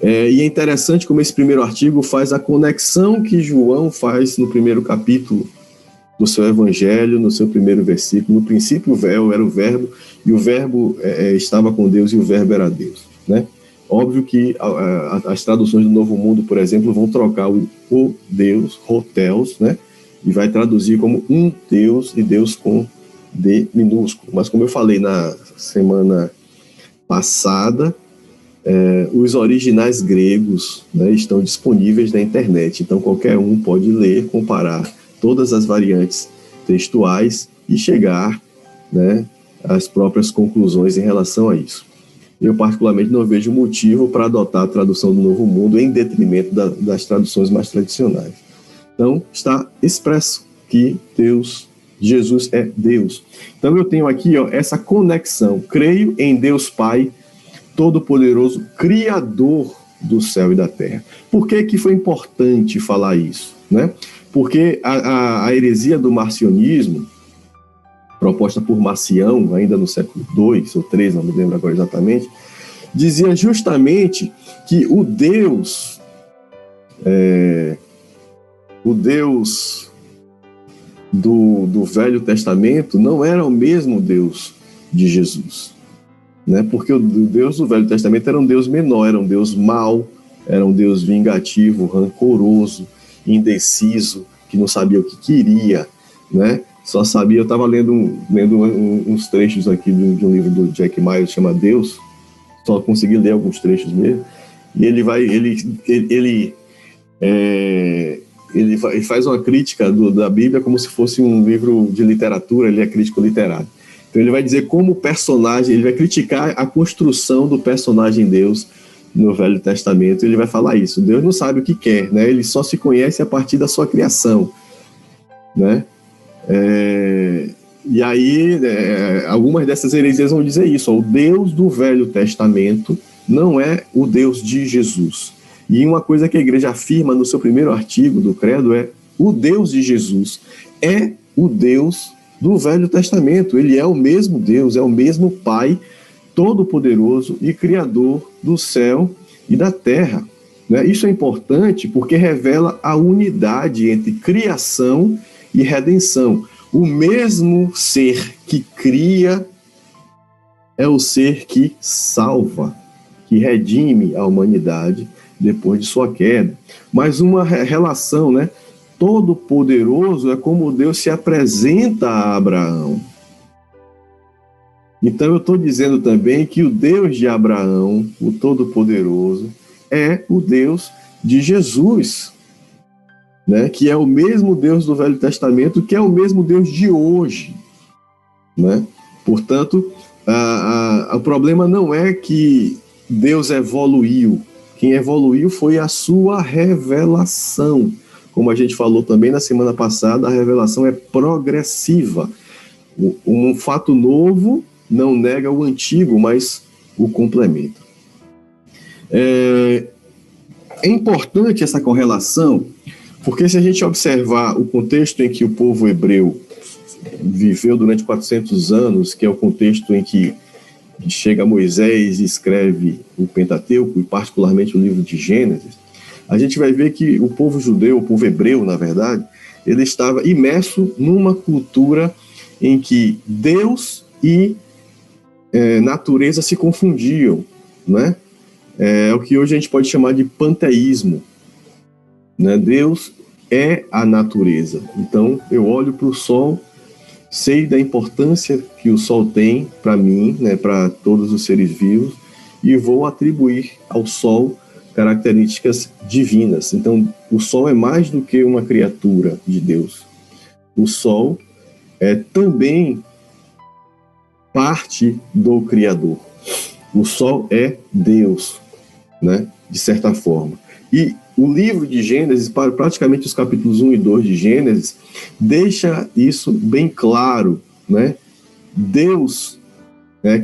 E: E é interessante como esse primeiro artigo faz a conexão que João faz no primeiro capítulo do seu evangelho, no seu primeiro versículo. No princípio era o verbo, e o verbo estava com Deus, e o verbo era Deus, né? Óbvio que as traduções do Novo Mundo, por exemplo, vão trocar o Deus, Hotheos, né? E vai traduzir como um Deus, e Deus com D minúsculo. Mas como eu falei na semana passada, os originais gregos, né, estão disponíveis na internet, então qualquer um pode ler, comparar todas as variantes textuais e chegar, né, às próprias conclusões em relação a isso. Eu particularmente não vejo motivo para adotar a tradução do Novo Mundo em detrimento das traduções mais tradicionais. Então está expresso que Jesus é Deus. Então eu tenho aqui, essa conexão. Creio em Deus Pai Todo-Poderoso, Criador do céu e da terra. Por que foi importante falar isso? Né? Porque a heresia do marcionismo, proposta por Marcião, ainda no século II ou III, não me lembro agora exatamente, dizia justamente que o Deus do Velho Testamento não era o mesmo Deus de Jesus. Né? Porque o Deus do Velho Testamento era um Deus menor, era um Deus mau, era um Deus vingativo, rancoroso, indeciso, que não sabia o que queria, né? Só sabia. Eu estava lendo uns trechos aqui de um livro do Jack Miles, chama Deus, só consegui ler alguns trechos mesmo, e ele faz uma crítica da Bíblia como se fosse um livro de literatura, ele é crítico literário. Então ele vai dizer como o personagem, ele vai criticar a construção do personagem Deus no Velho Testamento. Ele vai falar isso: Deus não sabe o que quer, né? Ele só se conhece a partir da sua criação, né? E aí algumas dessas heresias vão dizer isso: o Deus do Velho Testamento não é o Deus de Jesus. E uma coisa que a igreja afirma no seu primeiro artigo do credo é: o Deus de Jesus é o Deus do Velho Testamento. Ele é o mesmo Deus, é o mesmo Pai Todo-Poderoso e Criador do céu e da terra. Né? Isso é importante porque revela a unidade entre criação e redenção. O mesmo ser que cria é o ser que salva, que redime a humanidade depois de sua queda. Mas uma relação, né? Todo-Poderoso é como Deus se apresenta a Abraão. Então eu estou dizendo também que o Deus de Abraão, o Todo-Poderoso, é o Deus de Jesus, né? Que é o mesmo Deus do Velho Testamento, que é o mesmo Deus de hoje, né? Portanto, o problema não é que Deus evoluiu. Quem evoluiu foi a sua revelação. Como a gente falou também na semana passada, a revelação é progressiva. Um fato novo não nega o antigo, mas o complementa. É importante essa correlação, porque se a gente observar o contexto em que o povo hebreu viveu durante 400 anos, que é o contexto em que chega Moisés e escreve o Pentateuco, e particularmente o livro de Gênesis, a gente vai ver que o povo judeu, o povo hebreu, na verdade, ele estava imerso numa cultura em que Deus e natureza se confundiam, né? É o que hoje a gente pode chamar de panteísmo, né? Deus é a natureza. Então, eu olho para o sol, sei da importância que o sol tem para mim, né, para todos os seres vivos, e vou atribuir ao sol características divinas. Então, o sol é mais do que uma criatura de Deus. O sol é também parte do Criador. O sol é Deus, né, de certa forma. E o livro de Gênesis, praticamente os capítulos 1 e 2 de Gênesis, deixa isso bem claro, né? Deus,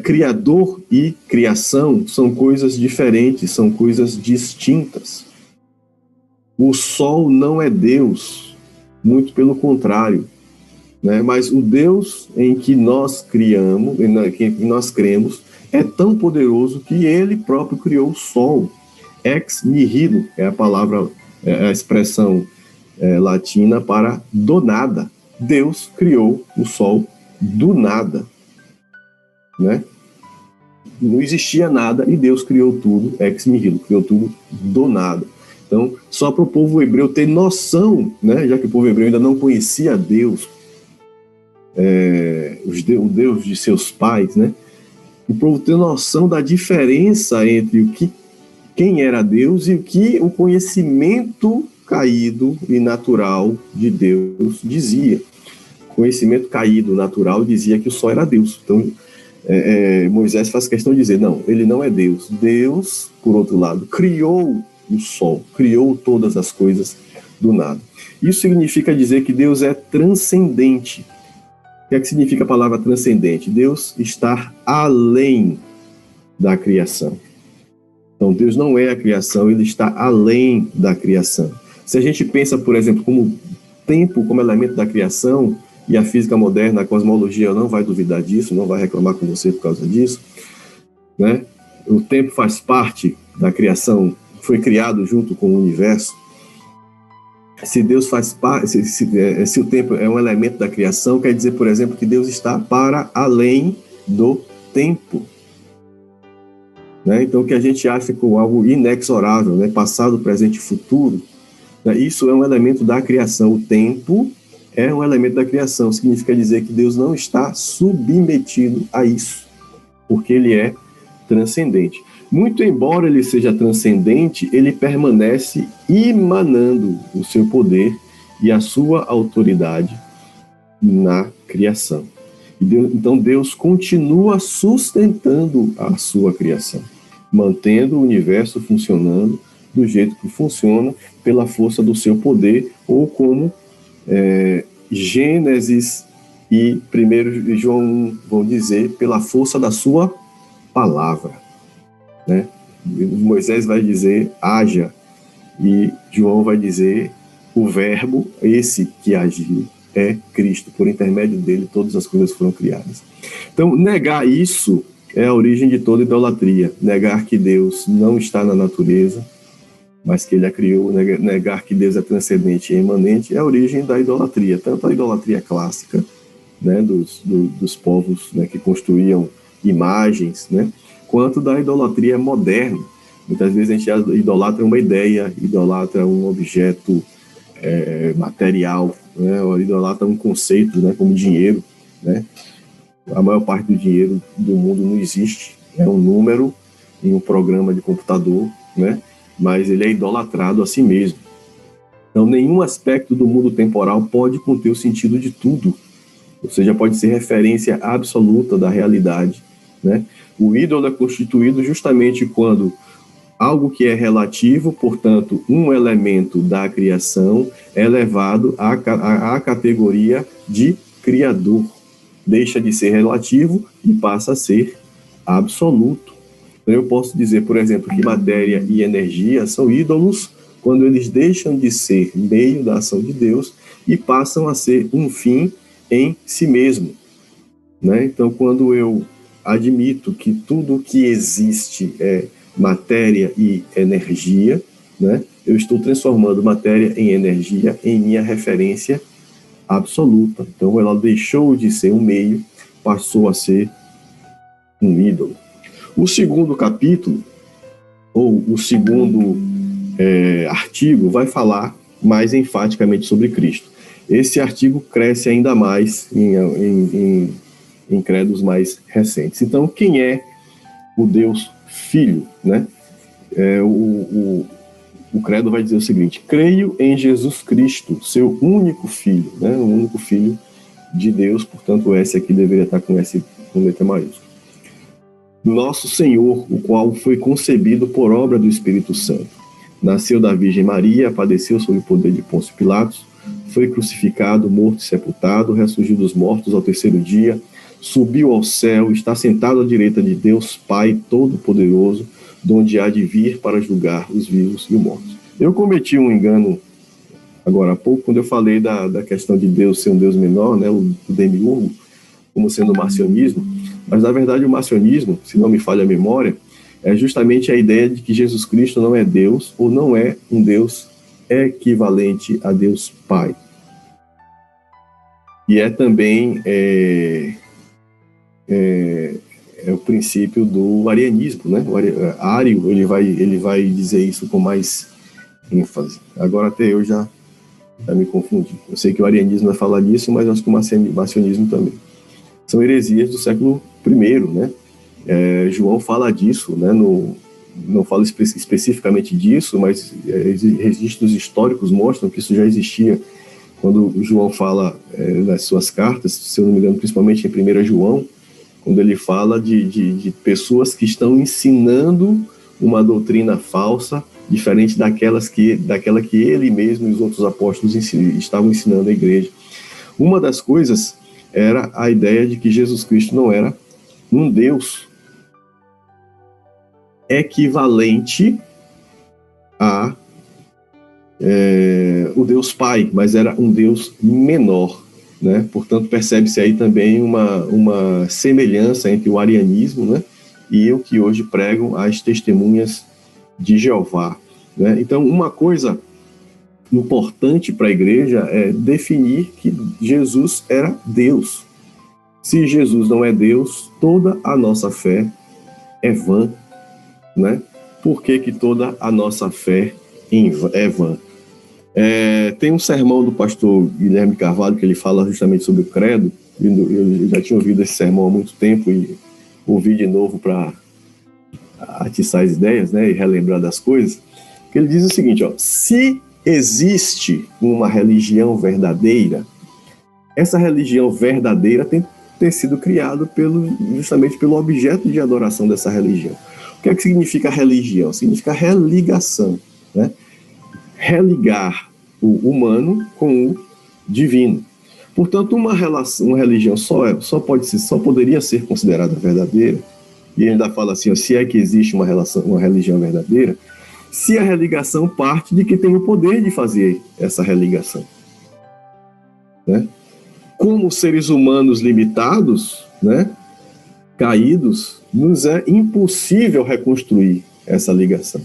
E: criador e criação são coisas diferentes, são coisas distintas. O sol não é Deus, muito pelo contrário, né? Mas o Deus em que nós criamos, em que nós cremos, é tão poderoso que ele próprio criou o sol. Ex nihilo é a palavra, a expressão latina para do nada. Deus criou o sol do nada, né? Não existia nada e Deus criou tudo, ex nihilo, criou tudo do nada. Então, só para o povo hebreu ter noção, né, já que o povo hebreu ainda não conhecia Deus, o Deus de seus pais, né? O povo ter noção da diferença entre quem era Deus e o conhecimento caído e natural de Deus dizia. O conhecimento caído, natural, dizia que o sol era Deus. Então, Moisés faz questão de dizer, não, ele não é Deus. Deus, por outro lado, criou o sol, criou todas as coisas do nada. Isso significa dizer que Deus é transcendente. O que é que significa a palavra transcendente? Deus está além da criação. Então, Deus não é a criação, ele está além da criação. Se a gente pensa, por exemplo, como tempo como elemento da criação, e a física moderna, a cosmologia não vai duvidar disso, não vai reclamar com você por causa disso, né? O tempo faz parte da criação, foi criado junto com o universo. Se Deus faz parte, se o tempo é um elemento da criação, quer dizer, por exemplo, que Deus está para além do tempo. Né? Então, o que a gente acha como algo inexorável, né? Passado, presente e futuro, né? Isso é um elemento da criação. O tempo é um elemento da criação. Significa dizer que Deus não está submetido a isso, porque ele é transcendente. Muito embora ele seja transcendente, ele permanece emanando o seu poder e a sua autoridade na criação. Então, Deus continua sustentando a sua criação, mantendo o universo funcionando do jeito que funciona, pela força do seu poder, ou como Gênesis e 1 João vão dizer, pela força da sua palavra. Né? Moisés vai dizer, haja, e João vai dizer, o verbo, esse que agiu, é Cristo. Por intermédio dele, todas as coisas foram criadas. Então, negar isso é a origem de toda idolatria. Negar que Deus não está na natureza, mas que ele a criou. Negar que Deus é transcendente e imanente é a origem da idolatria. Tanto a idolatria clássica, né, dos povos, né, que construíam imagens, né, quanto da idolatria moderna. Muitas vezes a gente idolatra uma ideia, idolatra um objeto material, né, ou idolatra um conceito, né, como dinheiro, né. A maior parte do dinheiro do mundo não existe, é um número em um programa de computador, né, mas ele é idolatrado a si mesmo. Então, nenhum aspecto do mundo temporal pode conter o sentido de tudo, ou seja, pode ser referência absoluta da realidade, né. O ídolo é constituído justamente quando algo que é relativo, portanto, um elemento da criação, é levado à categoria de criador. Deixa de ser relativo e passa a ser absoluto. Então, eu posso dizer, por exemplo, que matéria e energia são ídolos quando eles deixam de ser meio da ação de Deus e passam a ser um fim em si mesmo, né? Então, quando eu admito que tudo que existe é matéria e energia, né? Eu estou transformando matéria em energia em minha referência absoluta. Então, ela deixou de ser um meio, passou a ser um ídolo. O segundo capítulo, ou o segundo artigo, vai falar mais enfaticamente sobre Cristo. Esse artigo cresce ainda mais em credos mais recentes. Então, quem é o Deus Filho, né? O credo vai dizer o seguinte: creio em Jesus Cristo, seu único Filho, né? O único Filho de Deus, portanto, o S aqui deveria estar com S com letra maiúscula. Nosso Senhor, o qual foi concebido por obra do Espírito Santo. Nasceu da Virgem Maria, padeceu sob o poder de Pôncio Pilatos, foi crucificado, morto e sepultado, ressurgiu dos mortos ao terceiro dia, subiu ao céu, está sentado à direita de Deus Pai Todo-Poderoso, de onde há de vir para julgar os vivos e os mortos. Eu cometi um engano agora há pouco, quando eu falei da questão de Deus ser um Deus menor, né, o demiurgo, como sendo o marcionismo, mas na verdade o marcionismo, se não me falha a memória, é justamente a ideia de que Jesus Cristo não é Deus, ou não é um Deus equivalente a Deus Pai. E é também o princípio do arianismo, né? O Ário, ele vai dizer isso com mais ênfase. Agora até eu já me confundi. Eu sei que o arianismo vai falar disso, mas acho que o marcionismo também. São heresias do século I, né? João fala disso, né? Não fala especificamente disso, mas registros históricos mostram que isso já existia. Quando João fala nas suas cartas, se eu não me engano, principalmente em 1 João, quando ele fala de pessoas que estão ensinando uma doutrina falsa, diferente daquela que ele mesmo e os outros apóstolos estavam ensinando à igreja. Uma das coisas era a ideia de que Jesus Cristo não era um Deus equivalente a o Deus Pai, mas era um Deus menor, né? Portanto, percebe-se aí também uma semelhança entre o arianismo, né, e o que hoje pregam as testemunhas de Jeová, né? Então, uma coisa importante para a igreja é definir que Jesus era Deus. Se Jesus não é Deus, toda a nossa fé é vã, né? Por que toda a nossa fé é vã? Tem um sermão do pastor Guilherme Carvalho que ele fala justamente sobre o credo. Eu já tinha ouvido esse sermão há muito tempo e ouvi de novo para atiçar as ideias, né, e relembrar das coisas. Que ele diz o seguinte: se existe uma religião verdadeira, essa religião verdadeira tem que ter sido criada justamente pelo objeto de adoração dessa religião. O que é que significa religião? Significa religação, né? Religar o humano com o divino. Portanto, uma religião só poderia ser considerada verdadeira, e ele ainda fala assim: se é que existe uma religião verdadeira, se a religação parte de que tem o poder de fazer essa religação, né? Como seres humanos limitados, né, caídos, nos é impossível reconstruir essa ligação.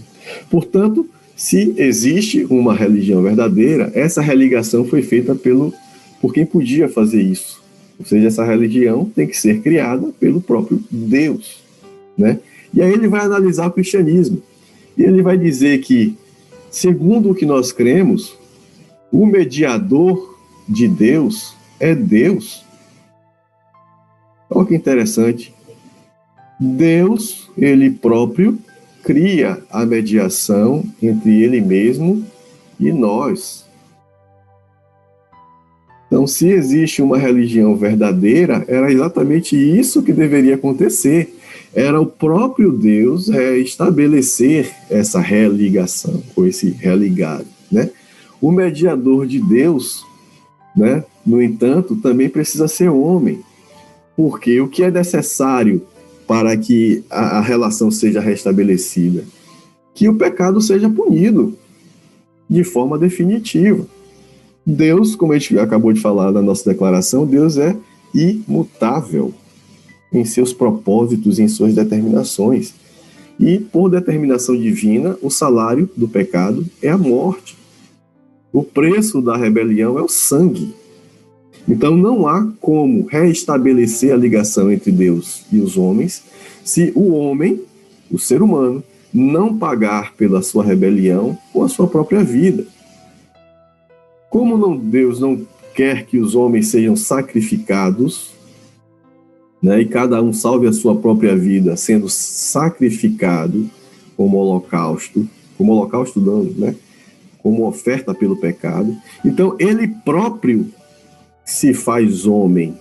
E: Portanto, se existe uma religião verdadeira, essa religação foi feita por quem podia fazer isso. Ou seja, essa religião tem que ser criada pelo próprio Deus, né? E aí ele vai analisar o cristianismo. E ele vai dizer que, segundo o que nós cremos, o mediador de Deus é Deus. Olha que interessante. Deus, ele próprio, cria a mediação entre ele mesmo e nós. Então, se existe uma religião verdadeira, era exatamente isso que deveria acontecer. Era o próprio Deus estabelecer essa religação, ou esse religado, né? O mediador de Deus, né, no entanto, também precisa ser homem, porque o que é necessário para que a relação seja restabelecida? Que o pecado seja punido de forma definitiva. Deus, como a gente acabou de falar na nossa declaração, Deus é imutável em seus propósitos, em suas determinações. E, por determinação divina, o salário do pecado é a morte. O preço da rebelião é o sangue. Então, não há como reestabelecer a ligação entre Deus e os homens se o homem, o ser humano, não pagar pela sua rebelião com a sua própria vida. Como Deus não quer que os homens sejam sacrificados, né, e cada um salve a sua própria vida sendo sacrificado como holocausto não, né, como oferta pelo pecado, então ele próprio se faz homem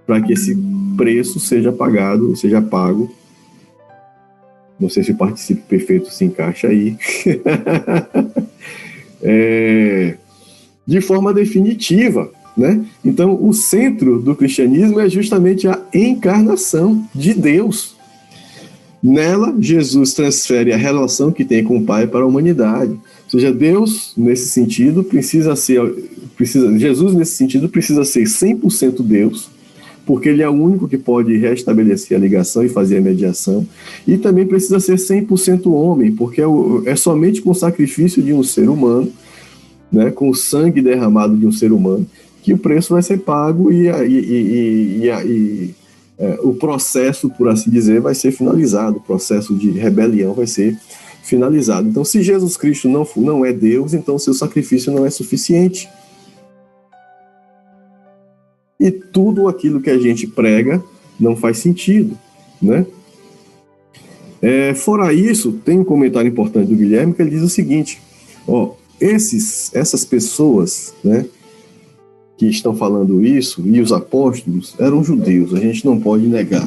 E: para que esse preço seja pago. Não sei se o participo perfeito se encaixa aí. De forma definitiva, né? Então, o centro do cristianismo é justamente a encarnação de Deus. Nela, Jesus transfere a relação que tem com o Pai para a humanidade. Ou seja, Deus, nesse sentido, Jesus, nesse sentido, precisa ser 100% Deus, porque ele é o único que pode restabelecer a ligação e fazer a mediação, e também precisa ser 100% homem, porque é somente com o sacrifício de um ser humano, né, com o sangue derramado de um ser humano, que o preço vai ser pago e o processo, por assim dizer, vai ser finalizado, o processo de rebelião vai ser finalizado. Então, se Jesus Cristo não é Deus, então seu sacrifício não é suficiente. E tudo aquilo que a gente prega não faz sentido, né? Fora isso, tem um comentário importante do Guilherme que ele diz o seguinte: essas pessoas, né, que estão falando isso, e os apóstolos, eram judeus, a gente não pode negar.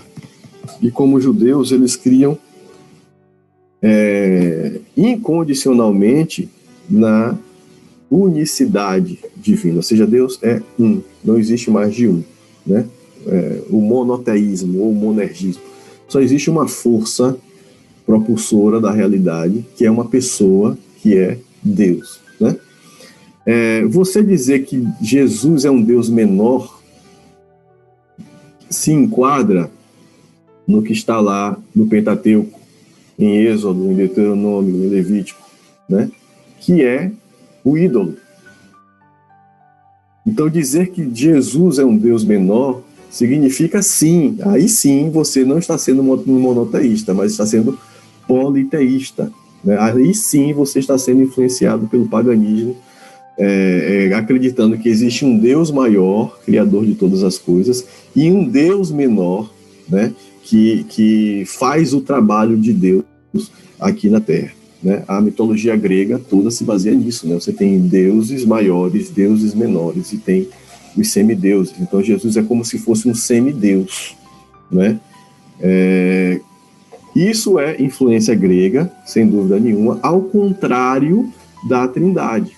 E: E como judeus, eles criam incondicionalmente na unicidade divina, ou seja, Deus é um, não existe mais de um, né? O monoteísmo ou monergismo. Só existe uma força propulsora da realidade, que é uma pessoa, que é Deus, né? Você dizer que Jesus é um Deus menor se enquadra no que está lá no Pentateuco, em Êxodo, em Deuteronômio, em Levítico, né? Que é o ídolo. Então, dizer que Jesus é um Deus menor significa sim, aí sim você não está sendo monoteísta, mas está sendo politeísta, né? Aí sim você está sendo influenciado pelo paganismo, acreditando que existe um Deus maior, criador de todas as coisas, e um Deus menor, né, que faz o trabalho de Deus aqui na Terra, né? A mitologia grega toda se baseia nisso, né? Você tem deuses maiores, deuses menores, e tem os semideuses. Então Jesus é como se fosse um semideus, né? Isso é influência grega, sem dúvida nenhuma, ao contrário da Trindade,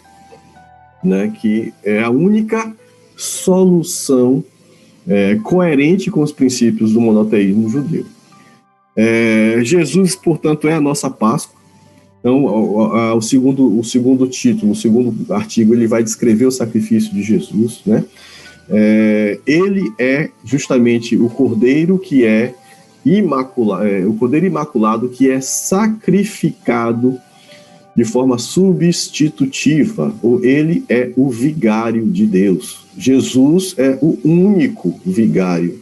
E: né? Que é a única solução coerente com os princípios do monoteísmo judeu. Jesus, portanto, é a nossa Páscoa. Então, o segundo título, o segundo artigo, ele vai descrever o sacrifício de Jesus, né? Ele é justamente o Cordeiro que é imaculado, o Cordeiro imaculado que é sacrificado de forma substitutiva, ou ele é o vigário de Deus. Jesus é o único vigário,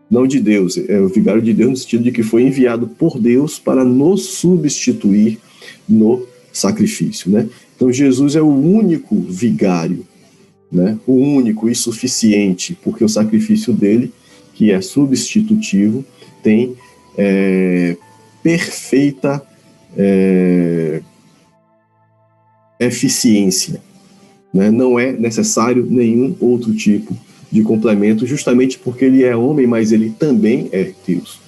E: não de Deus, é o vigário de Deus no sentido de que foi enviado por Deus para nos substituir no sacrifício, né? Então Jesus é o único vigário, né? O único e suficiente, porque o sacrifício dele, que é substitutivo, tem perfeita eficiência, né? Não é necessário nenhum outro tipo de complemento, justamente porque ele é homem, mas ele também é Deus.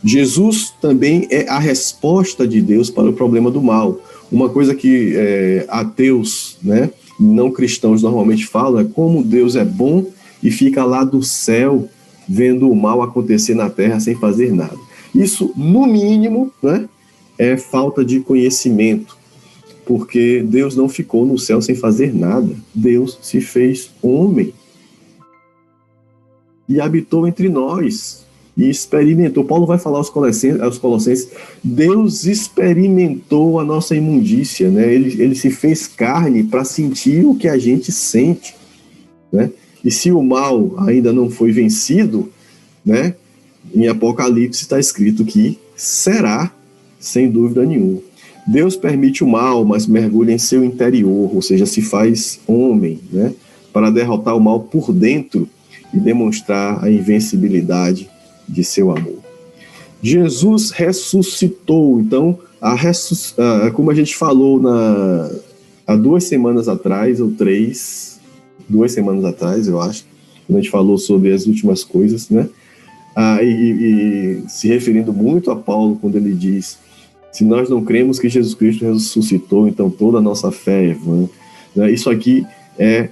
E: Jesus também é a resposta de Deus para o problema do mal. Uma coisa que ateus, né, não cristãos normalmente falam é como Deus é bom e fica lá do céu vendo o mal acontecer na terra sem fazer nada. Isso, no mínimo, né, é falta de conhecimento, Porque Deus não ficou no céu sem fazer nada. Deus se fez homem e habitou entre nós e experimentou. Paulo vai falar aos Colossenses, Deus experimentou a nossa imundícia, né? Ele se fez carne para sentir o que a gente sente, né? E se o mal ainda não foi vencido, né? Em Apocalipse está escrito que será, sem dúvida nenhuma. Deus permite o mal, mas mergulha em seu interior, ou seja, se faz homem, né? Para derrotar o mal por dentro e demonstrar a invencibilidade de seu amor. Jesus ressuscitou. Então, como a gente falou há 2 semanas atrás, ou 3, 2 semanas atrás, eu acho, quando a gente falou sobre as últimas coisas, né? E se referindo muito a Paulo, quando ele diz: se nós não cremos que Jesus Cristo ressuscitou, então toda a nossa fé é vã. Né? Isso aqui é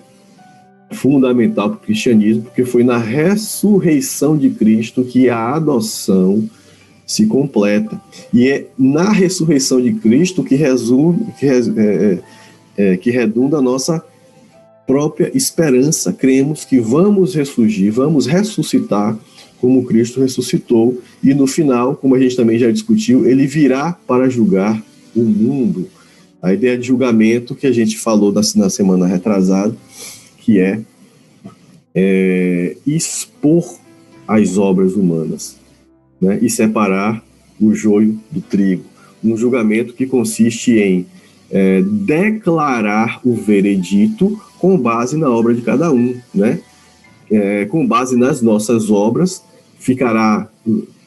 E: fundamental para o cristianismo, porque foi na ressurreição de Cristo que a adoção se completa. E é na ressurreição de Cristo que redunda a nossa própria esperança. Cremos que vamos ressurgir, vamos ressuscitar como Cristo ressuscitou, e no final, como a gente também já discutiu, ele virá para julgar o mundo. A ideia de julgamento que a gente falou na semana retrasada, que é expor as obras humanas, né, e separar o joio do trigo. Um julgamento que consiste em declarar o veredito com base na obra de cada um, né? Com base nas nossas obras, ficará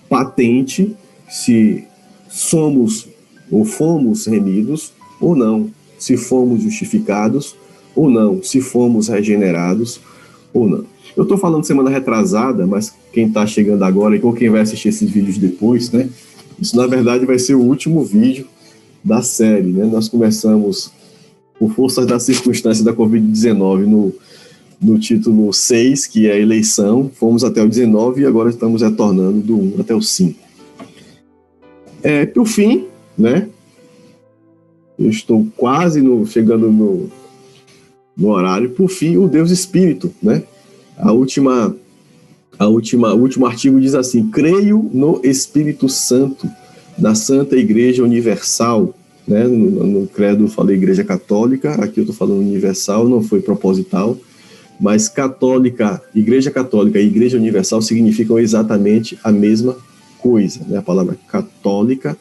E: patente se somos ou fomos remidos ou não, se fomos justificados ou não, se fomos regenerados ou não. Eu estou falando semana retrasada, mas quem está chegando agora ou quem vai assistir esses vídeos depois, né? Isso na verdade vai ser o último vídeo da série, né? Nós começamos por força das circunstâncias da Covid-19 no título 6, que é a eleição, fomos até o 19 e agora estamos retornando do 1 até o 5. Por fim, né? Eu estou quase chegando no horário. Por fim, o Deus Espírito, né? O último artigo diz assim: creio no Espírito Santo, na Santa Igreja Universal, né? No credo eu falei Igreja Católica, aqui eu estou falando universal, não foi proposital, mas Igreja Católica e Igreja Universal significam exatamente a mesma coisa, né? A palavra católica,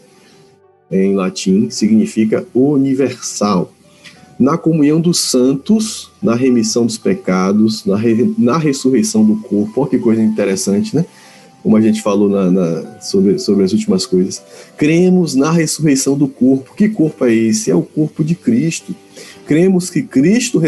E: em latim, significa universal. Na comunhão dos santos, na remissão dos pecados, na ressurreição do corpo. Olha que coisa interessante, né? Como a gente falou sobre as últimas coisas. Cremos na ressurreição do corpo. Que corpo é esse? É o corpo de Cristo. Cremos que Cristo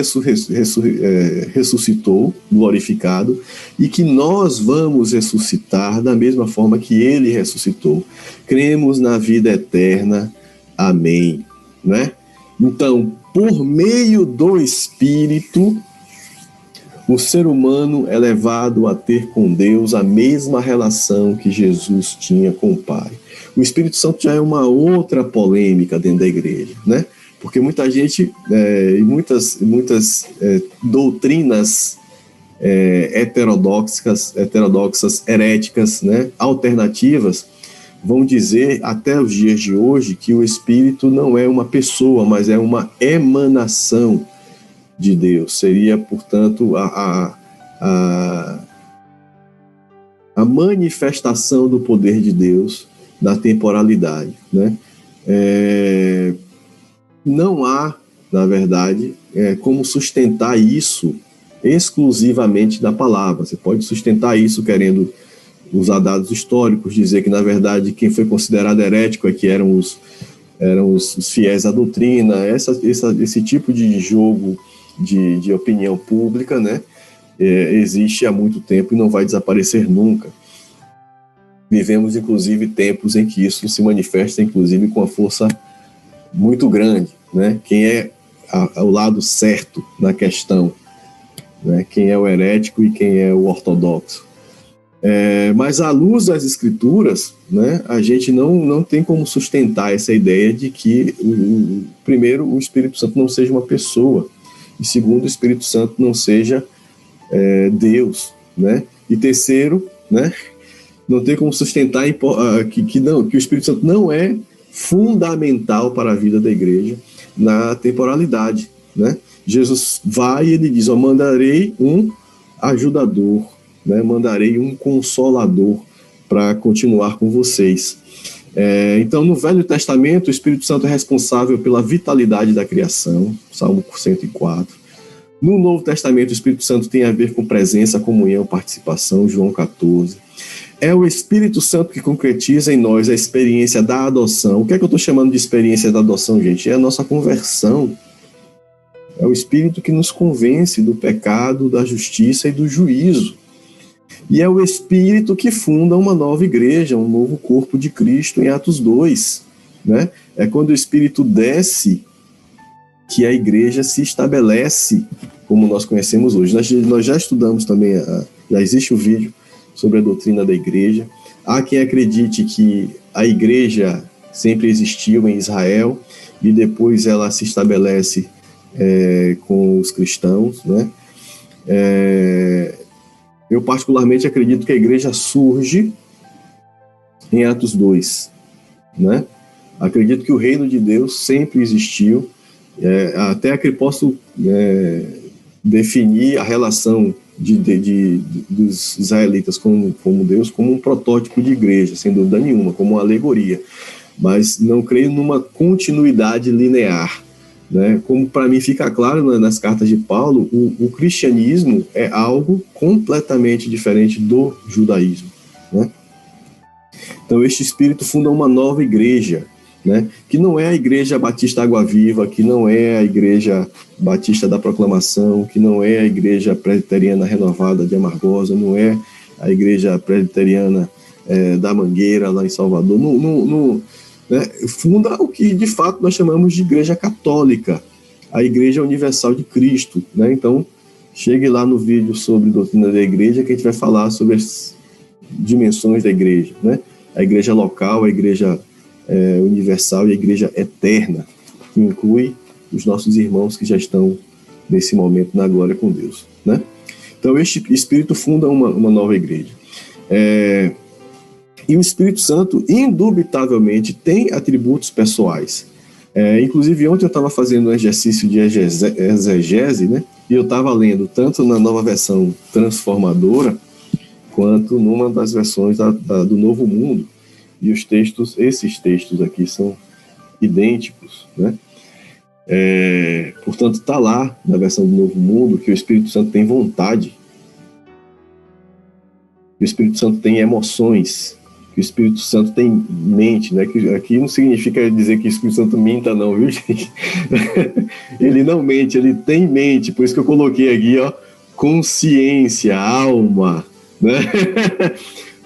E: ressuscitou, glorificado, e que nós vamos ressuscitar da mesma forma que Ele ressuscitou. Cremos na vida eterna. Amém. Né? Então, por meio do Espírito, o ser humano é levado a ter com Deus a mesma relação que Jesus tinha com o Pai. O Espírito Santo já é uma outra polêmica dentro da igreja, né? Porque muita gente, e muitas doutrinas heterodoxas, heréticas, né, alternativas, vão dizer até os dias de hoje que o Espírito não é uma pessoa, mas é uma emanação de Deus. Seria, portanto, a manifestação do poder de Deus na temporalidade, né? Não há, na verdade, como sustentar isso exclusivamente da palavra. Você pode sustentar isso querendo usar dados históricos, dizer que, na verdade, quem foi considerado herético é que eram os fiéis à doutrina, esse tipo de jogo de opinião pública, né, existe há muito tempo e não vai desaparecer nunca. Vivemos, inclusive, tempos em que isso se manifesta, inclusive, com uma força muito grande, né? Quem é o lado certo na questão, né? Quem é o herético e quem é o ortodoxo. Mas à luz das Escrituras, né, a gente não tem como sustentar essa ideia de que, primeiro, o Espírito Santo não seja uma pessoa, e segundo, o Espírito Santo não seja Deus, né? E terceiro, né, não tem como sustentar que o Espírito Santo não é fundamental para a vida da igreja na temporalidade, né? Jesus vai e ele diz, mandarei um ajudador, né? Mandarei um consolador para continuar com vocês. Então, no Velho Testamento, o Espírito Santo é responsável pela vitalidade da criação, Salmo 104. No Novo Testamento, o Espírito Santo tem a ver com presença, comunhão, participação, João 14. É o Espírito Santo que concretiza em nós a experiência da adoção. O que é que eu estou chamando de experiência da adoção, gente? É a nossa conversão. É o Espírito que nos convence do pecado, da justiça e do juízo. E é o Espírito que funda uma nova igreja, um novo corpo de Cristo em Atos 2. Né? É quando o Espírito desce que a igreja se estabelece como nós conhecemos hoje. Nós já estudamos também, já existe um vídeo sobre a doutrina da igreja. Há quem acredite que a igreja sempre existiu em Israel e depois ela se estabelece com os cristãos, né? Eu particularmente acredito que a igreja surge em Atos 2, né? Acredito que o reino de Deus sempre existiu, até que posso definir a relação dos israelitas como Deus como um protótipo de igreja, sem dúvida nenhuma, como uma alegoria, mas não creio numa continuidade linear, né? Como para mim fica claro nas cartas de Paulo, o cristianismo é algo completamente diferente do judaísmo, né? Então este Espírito funda uma nova igreja, né? Que não é a Igreja Batista Água Viva, que não é a Igreja Batista da Proclamação, que não é a Igreja Presbiteriana Renovada de Amargosa, não é a Igreja Presbiteriana da Mangueira, lá em Salvador. Né? Funda o que de fato nós chamamos de Igreja Católica, a Igreja Universal de Cristo, né? Então, chegue lá no vídeo sobre doutrina da igreja, que a gente vai falar sobre as dimensões da igreja, né? A igreja local, a igreja universal e a igreja eterna, que inclui os nossos irmãos que já estão nesse momento na glória com Deus, né? Então este Espírito funda uma nova igreja, e o Espírito Santo indubitavelmente tem atributos pessoais. Inclusive ontem eu estava fazendo um exercício de exegese, né? E eu estava lendo tanto na nova versão transformadora quanto numa das versões do Novo Mundo. E esses textos aqui são idênticos, né? Portanto, está lá na versão do Novo Mundo que o Espírito Santo tem vontade, que o Espírito Santo tem emoções, que o Espírito Santo tem mente, né? Que aqui não significa dizer que o Espírito Santo minta, não, viu, gente? Ele não mente, ele tem mente, por isso que eu coloquei aqui, ó, consciência, alma, né?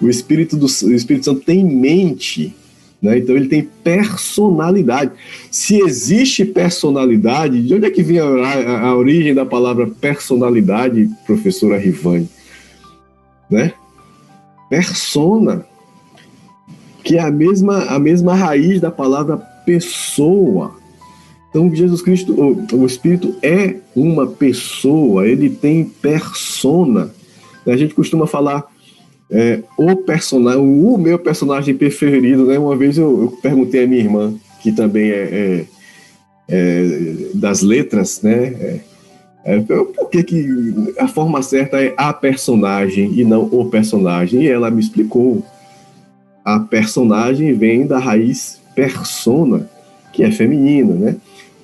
E: O Espírito Santo tem mente, né? Então ele tem personalidade. Se existe personalidade, de onde é que vem a origem da palavra personalidade, professora Rivane? Né? Persona, que é a mesma raiz da palavra pessoa. Então Jesus Cristo, o Espírito é uma pessoa, ele tem persona. A gente costuma falar o meu personagem preferido, né? Uma vez eu perguntei à minha irmã, que também é das letras, né? Por que a forma certa é a personagem e não o personagem? E ela me explicou. A personagem vem da raiz persona, que é feminina, né?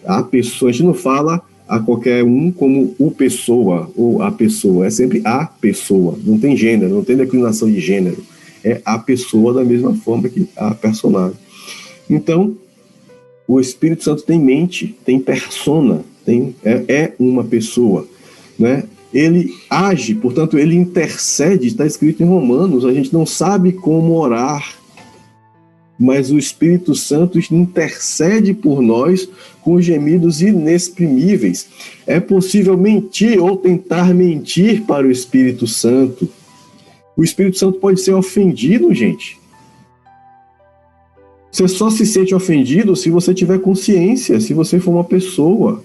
E: A pessoa, a gente não fala a qualquer um como o pessoa ou a pessoa, é sempre a pessoa, não tem gênero, não tem declinação de gênero, é a pessoa da mesma forma que a personagem. Então, o Espírito Santo tem mente, tem persona, é uma pessoa, né? Ele age, portanto, ele intercede, está escrito em Romanos, a gente não sabe como orar, mas o Espírito Santo intercede por nós com gemidos inexprimíveis. É possível mentir ou tentar mentir para o Espírito Santo. O Espírito Santo pode ser ofendido, gente. Você só se sente ofendido se você tiver consciência, se você for uma pessoa.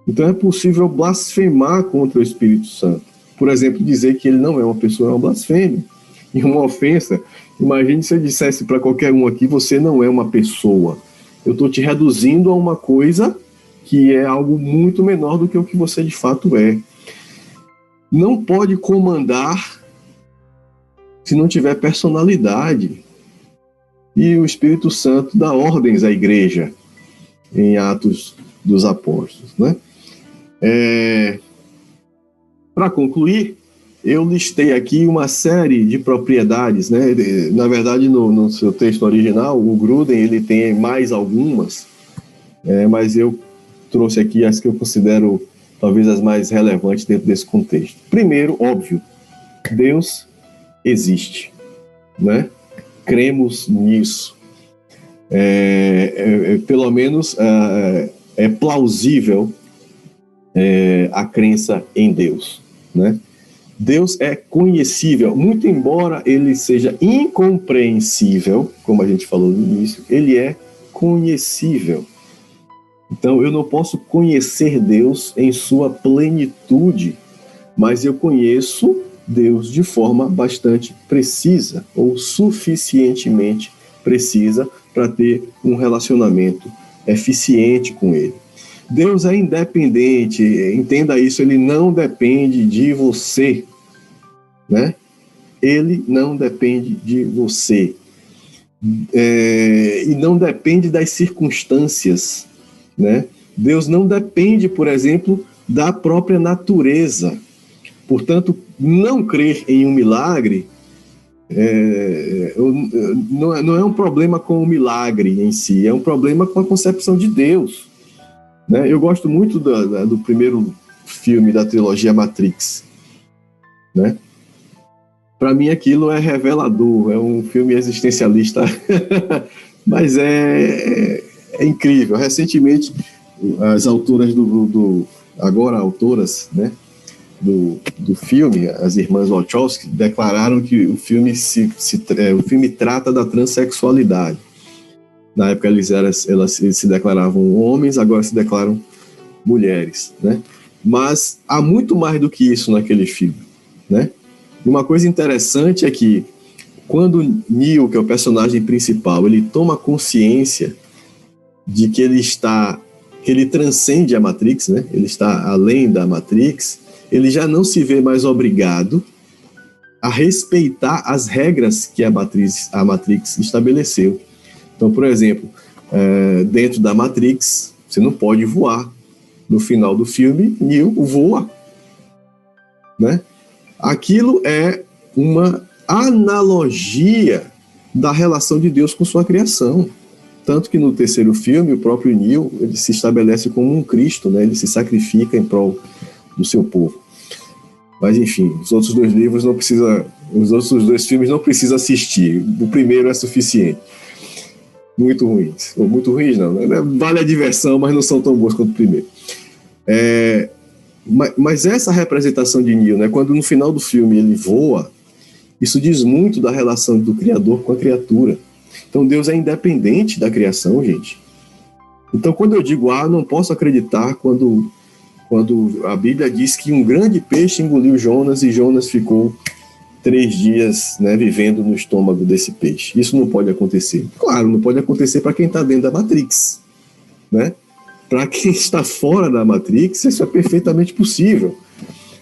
E: Então é possível blasfemar contra o Espírito Santo. Por exemplo, dizer que ele não é uma pessoa é uma blasfêmia e uma ofensa. Imagine se eu dissesse para qualquer um aqui, você não é uma pessoa. Eu estou te reduzindo a uma coisa que é algo muito menor do que o que você de fato é. Não pode comandar se não tiver personalidade. E o Espírito Santo dá ordens à igreja em Atos dos Apóstolos, né? Para concluir, eu listei aqui uma série de propriedades, né? Na verdade, no seu texto original, o Gruden ele tem mais algumas, mas eu trouxe aqui as que eu considero talvez as mais relevantes dentro desse contexto. Primeiro, óbvio, Deus existe, né? Cremos nisso. Pelo menos é plausível a crença em Deus, né? Deus é conhecível, muito embora ele seja incompreensível, como a gente falou no início, ele é conhecível. Então, eu não posso conhecer Deus em sua plenitude, mas eu conheço Deus de forma bastante precisa, ou suficientemente precisa, para ter um relacionamento eficiente com Ele. Deus é independente, entenda isso, Ele não depende de você, né? Ele não depende de você. E não depende das circunstâncias, né? Deus não depende, por exemplo, da própria natureza. Portanto, não crer em um milagre não é um problema com o milagre em si, é um problema com a concepção de Deus, né? Eu gosto muito do primeiro filme da trilogia Matrix, né? Para mim aquilo é revelador, é um filme existencialista, mas é incrível. Recentemente, as autoras agora autoras, né, do filme, as irmãs Wachowski, declararam que o filme o filme trata da transexualidade. Na época eles se declaravam homens, agora se declaram mulheres, né? Mas há muito mais do que isso naquele filme, né? Uma coisa interessante é que quando Neo, que é o personagem principal, ele toma consciência de que ele transcende a Matrix, né? Ele está além da Matrix, ele já não se vê mais obrigado a respeitar as regras que a Matrix estabeleceu. Então, por exemplo, dentro da Matrix, você não pode voar. No final do filme, Neo voa, né? Aquilo é uma analogia da relação de Deus com sua criação. Tanto que no terceiro filme, o próprio Neo, ele se estabelece como um Cristo, né? Ele se sacrifica em prol do seu povo. Mas, enfim, os outros dois filmes não precisa assistir. O primeiro é suficiente. Muito ruins. Ou muito ruins, não. Vale a diversão, mas não são tão boas quanto o primeiro. Mas essa representação de Neo, né, quando no final do filme ele voa, isso diz muito da relação do Criador com a criatura. Então Deus é independente da criação, gente. Então quando eu digo, não posso acreditar quando a Bíblia diz que um grande peixe engoliu Jonas e Jonas ficou 3 dias, né, vivendo no estômago desse peixe. Isso não pode acontecer. Claro, não pode acontecer para quem está dentro da Matrix, né? Para quem está fora da Matrix, isso é perfeitamente possível,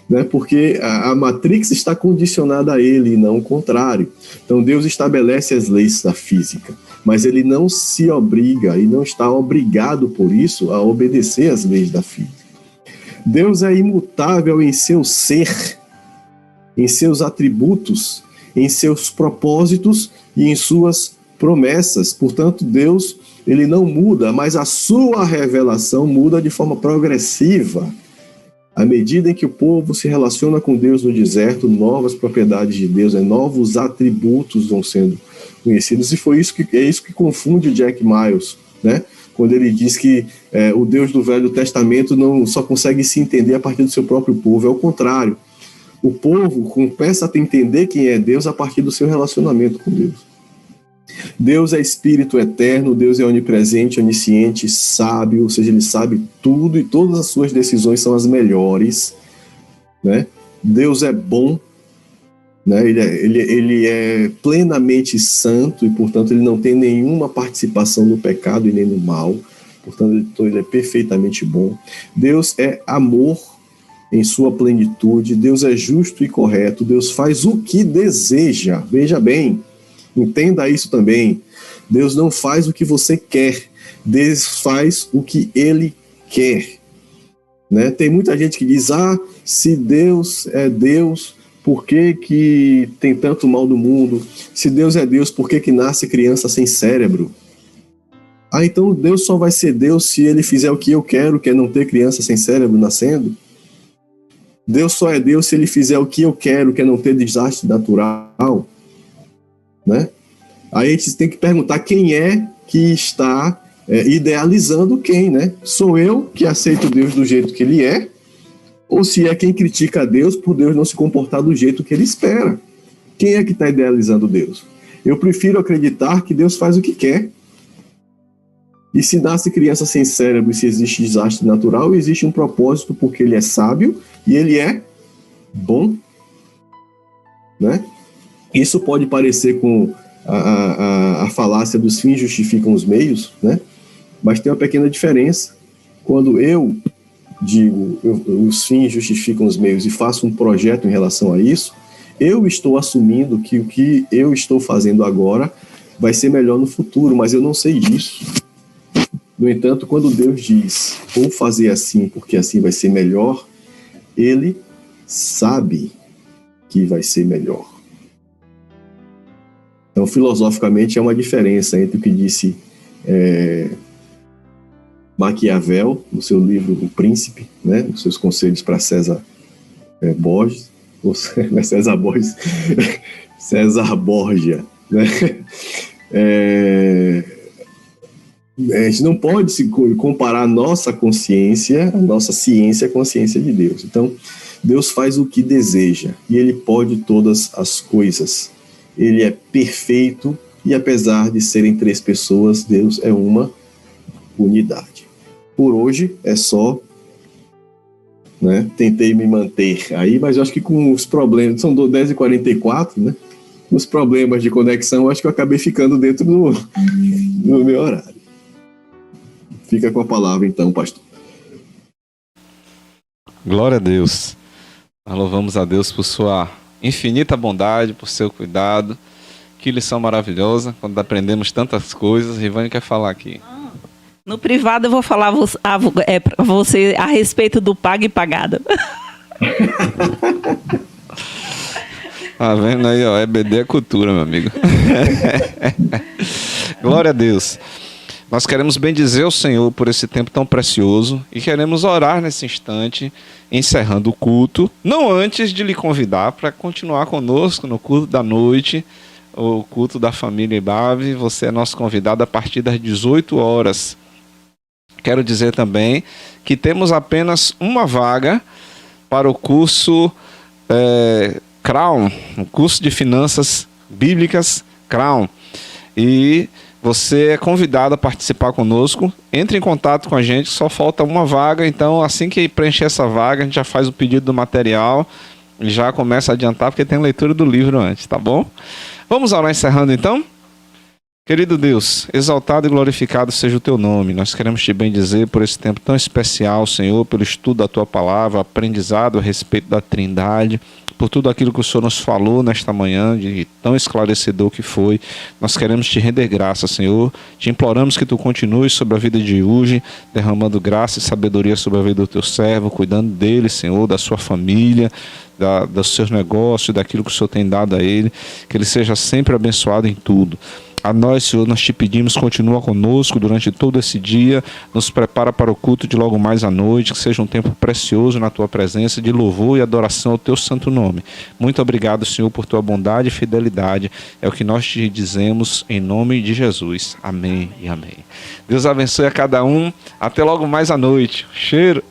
E: né? Porque a Matrix está condicionada a ele e não o contrário. Então Deus estabelece as leis da física, mas ele não se obriga e não está obrigado por isso a obedecer às leis da física. Deus é imutável em seu ser, em seus atributos, em seus propósitos e em suas promessas. Portanto, Deus, ele não muda, mas a sua revelação muda de forma progressiva. À medida em que o povo se relaciona com Deus no deserto, novas propriedades de Deus, novos atributos vão sendo conhecidos. E é isso que confunde o Jack Miles, né? Quando ele diz que o Deus do Velho Testamento não só consegue se entender a partir do seu próprio povo. É o contrário. O povo começa a entender quem é Deus a partir do seu relacionamento com Deus. Deus é Espírito eterno, Deus é onipresente, onisciente, sábio, ou seja, Ele sabe tudo e todas as suas decisões são as melhores, né? Deus é bom, né? Ele é plenamente santo e, portanto, Ele não tem nenhuma participação no pecado e nem no mal, portanto, Ele é perfeitamente bom. Deus é amor em sua plenitude, Deus é justo e correto, Deus faz o que deseja, veja bem, entenda isso também, Deus não faz o que você quer, Deus faz o que Ele quer, né? Tem muita gente que diz, se Deus é Deus, por que tem tanto mal do mundo? Se Deus é Deus, por que nasce criança sem cérebro? Então Deus só vai ser Deus se Ele fizer o que eu quero, que é não ter criança sem cérebro nascendo? Deus só é Deus se Ele fizer o que eu quero, que é não ter desastre natural, né? Aí a gente tem que perguntar quem é que está idealizando quem, né? Sou eu que aceito Deus do jeito que Ele é, ou se é quem critica a Deus por Deus não se comportar do jeito que Ele espera? Quem é que está idealizando Deus? Eu prefiro acreditar que Deus faz o que quer. E se nasce criança sem cérebro e se existe desastre natural, existe um propósito porque Ele é sábio e Ele é bom, né? Isso pode parecer com a falácia dos fins justificam os meios, né? Mas tem uma pequena diferença. Quando eu digo os fins justificam os meios e faço um projeto em relação a isso, eu estou assumindo que o que eu estou fazendo agora vai ser melhor no futuro, mas eu não sei disso. No entanto, quando Deus diz, vou fazer assim porque assim vai ser melhor, Ele sabe que vai ser melhor. Então, filosoficamente, é uma diferença entre o que disse Maquiavel, no seu livro O Príncipe, né, nos seus conselhos para César Borges, ou César Borges, César Borgia, né? A gente não pode se comparar a nossa consciência, a nossa ciência com a ciência de Deus. Então, Deus faz o que deseja e Ele pode todas as coisas. Ele é perfeito e, apesar de serem 3 pessoas, Deus é uma unidade. Por hoje é só, né? Tentei me manter aí, mas eu acho que com os problemas, são 10h44, né? Com os problemas de conexão, eu acho que eu acabei ficando dentro do meu horário. Fica com a palavra então, pastor.
A: Glória a Deus. Nós louvamos a Deus por sua infinita bondade, por seu cuidado. Que lição maravilhosa, quando aprendemos tantas coisas. Rivane quer falar aqui.
G: No privado eu vou falar para você a respeito do paga e pagada.
A: Tá vendo aí, ó, EBD é cultura, meu amigo. Glória a Deus. Nós queremos bendizer o Senhor por esse tempo tão precioso e queremos orar nesse instante, encerrando o culto, não antes de lhe convidar para continuar conosco no culto da noite, o culto da família Ibave. Você é nosso convidado a partir das 18 horas. Quero dizer também que temos apenas uma vaga para o curso Crown, o curso de Finanças Bíblicas Crown. E você é convidado a participar conosco. Entre em contato com a gente, só falta uma vaga. Então, assim que preencher essa vaga, a gente já faz o pedido do material e já começa a adiantar, porque tem leitura do livro antes, tá bom? Vamos orar encerrando então? Querido Deus, exaltado e glorificado seja o teu nome. Nós queremos te bendizer por esse tempo tão especial, Senhor, pelo estudo da tua palavra, aprendizado a respeito da Trindade, por tudo aquilo que o Senhor nos falou nesta manhã, de tão esclarecedor que foi. Nós queremos te render graça, Senhor. Te imploramos que tu continues sobre a vida de hoje, derramando graça e sabedoria sobre a vida do teu servo, cuidando dele, Senhor, da sua família, dos seus negócios, daquilo que o Senhor tem dado a ele. Que ele seja sempre abençoado em tudo. A nós, Senhor, nós te pedimos, continua conosco durante todo esse dia, nos prepara para o culto de logo mais à noite, que seja um tempo precioso na tua presença, de louvor e adoração ao teu santo nome. Muito obrigado, Senhor, por tua bondade e fidelidade. É o que nós te dizemos em nome de Jesus. Amém e amém. Deus abençoe a cada um. Até logo mais à noite. Cheiro!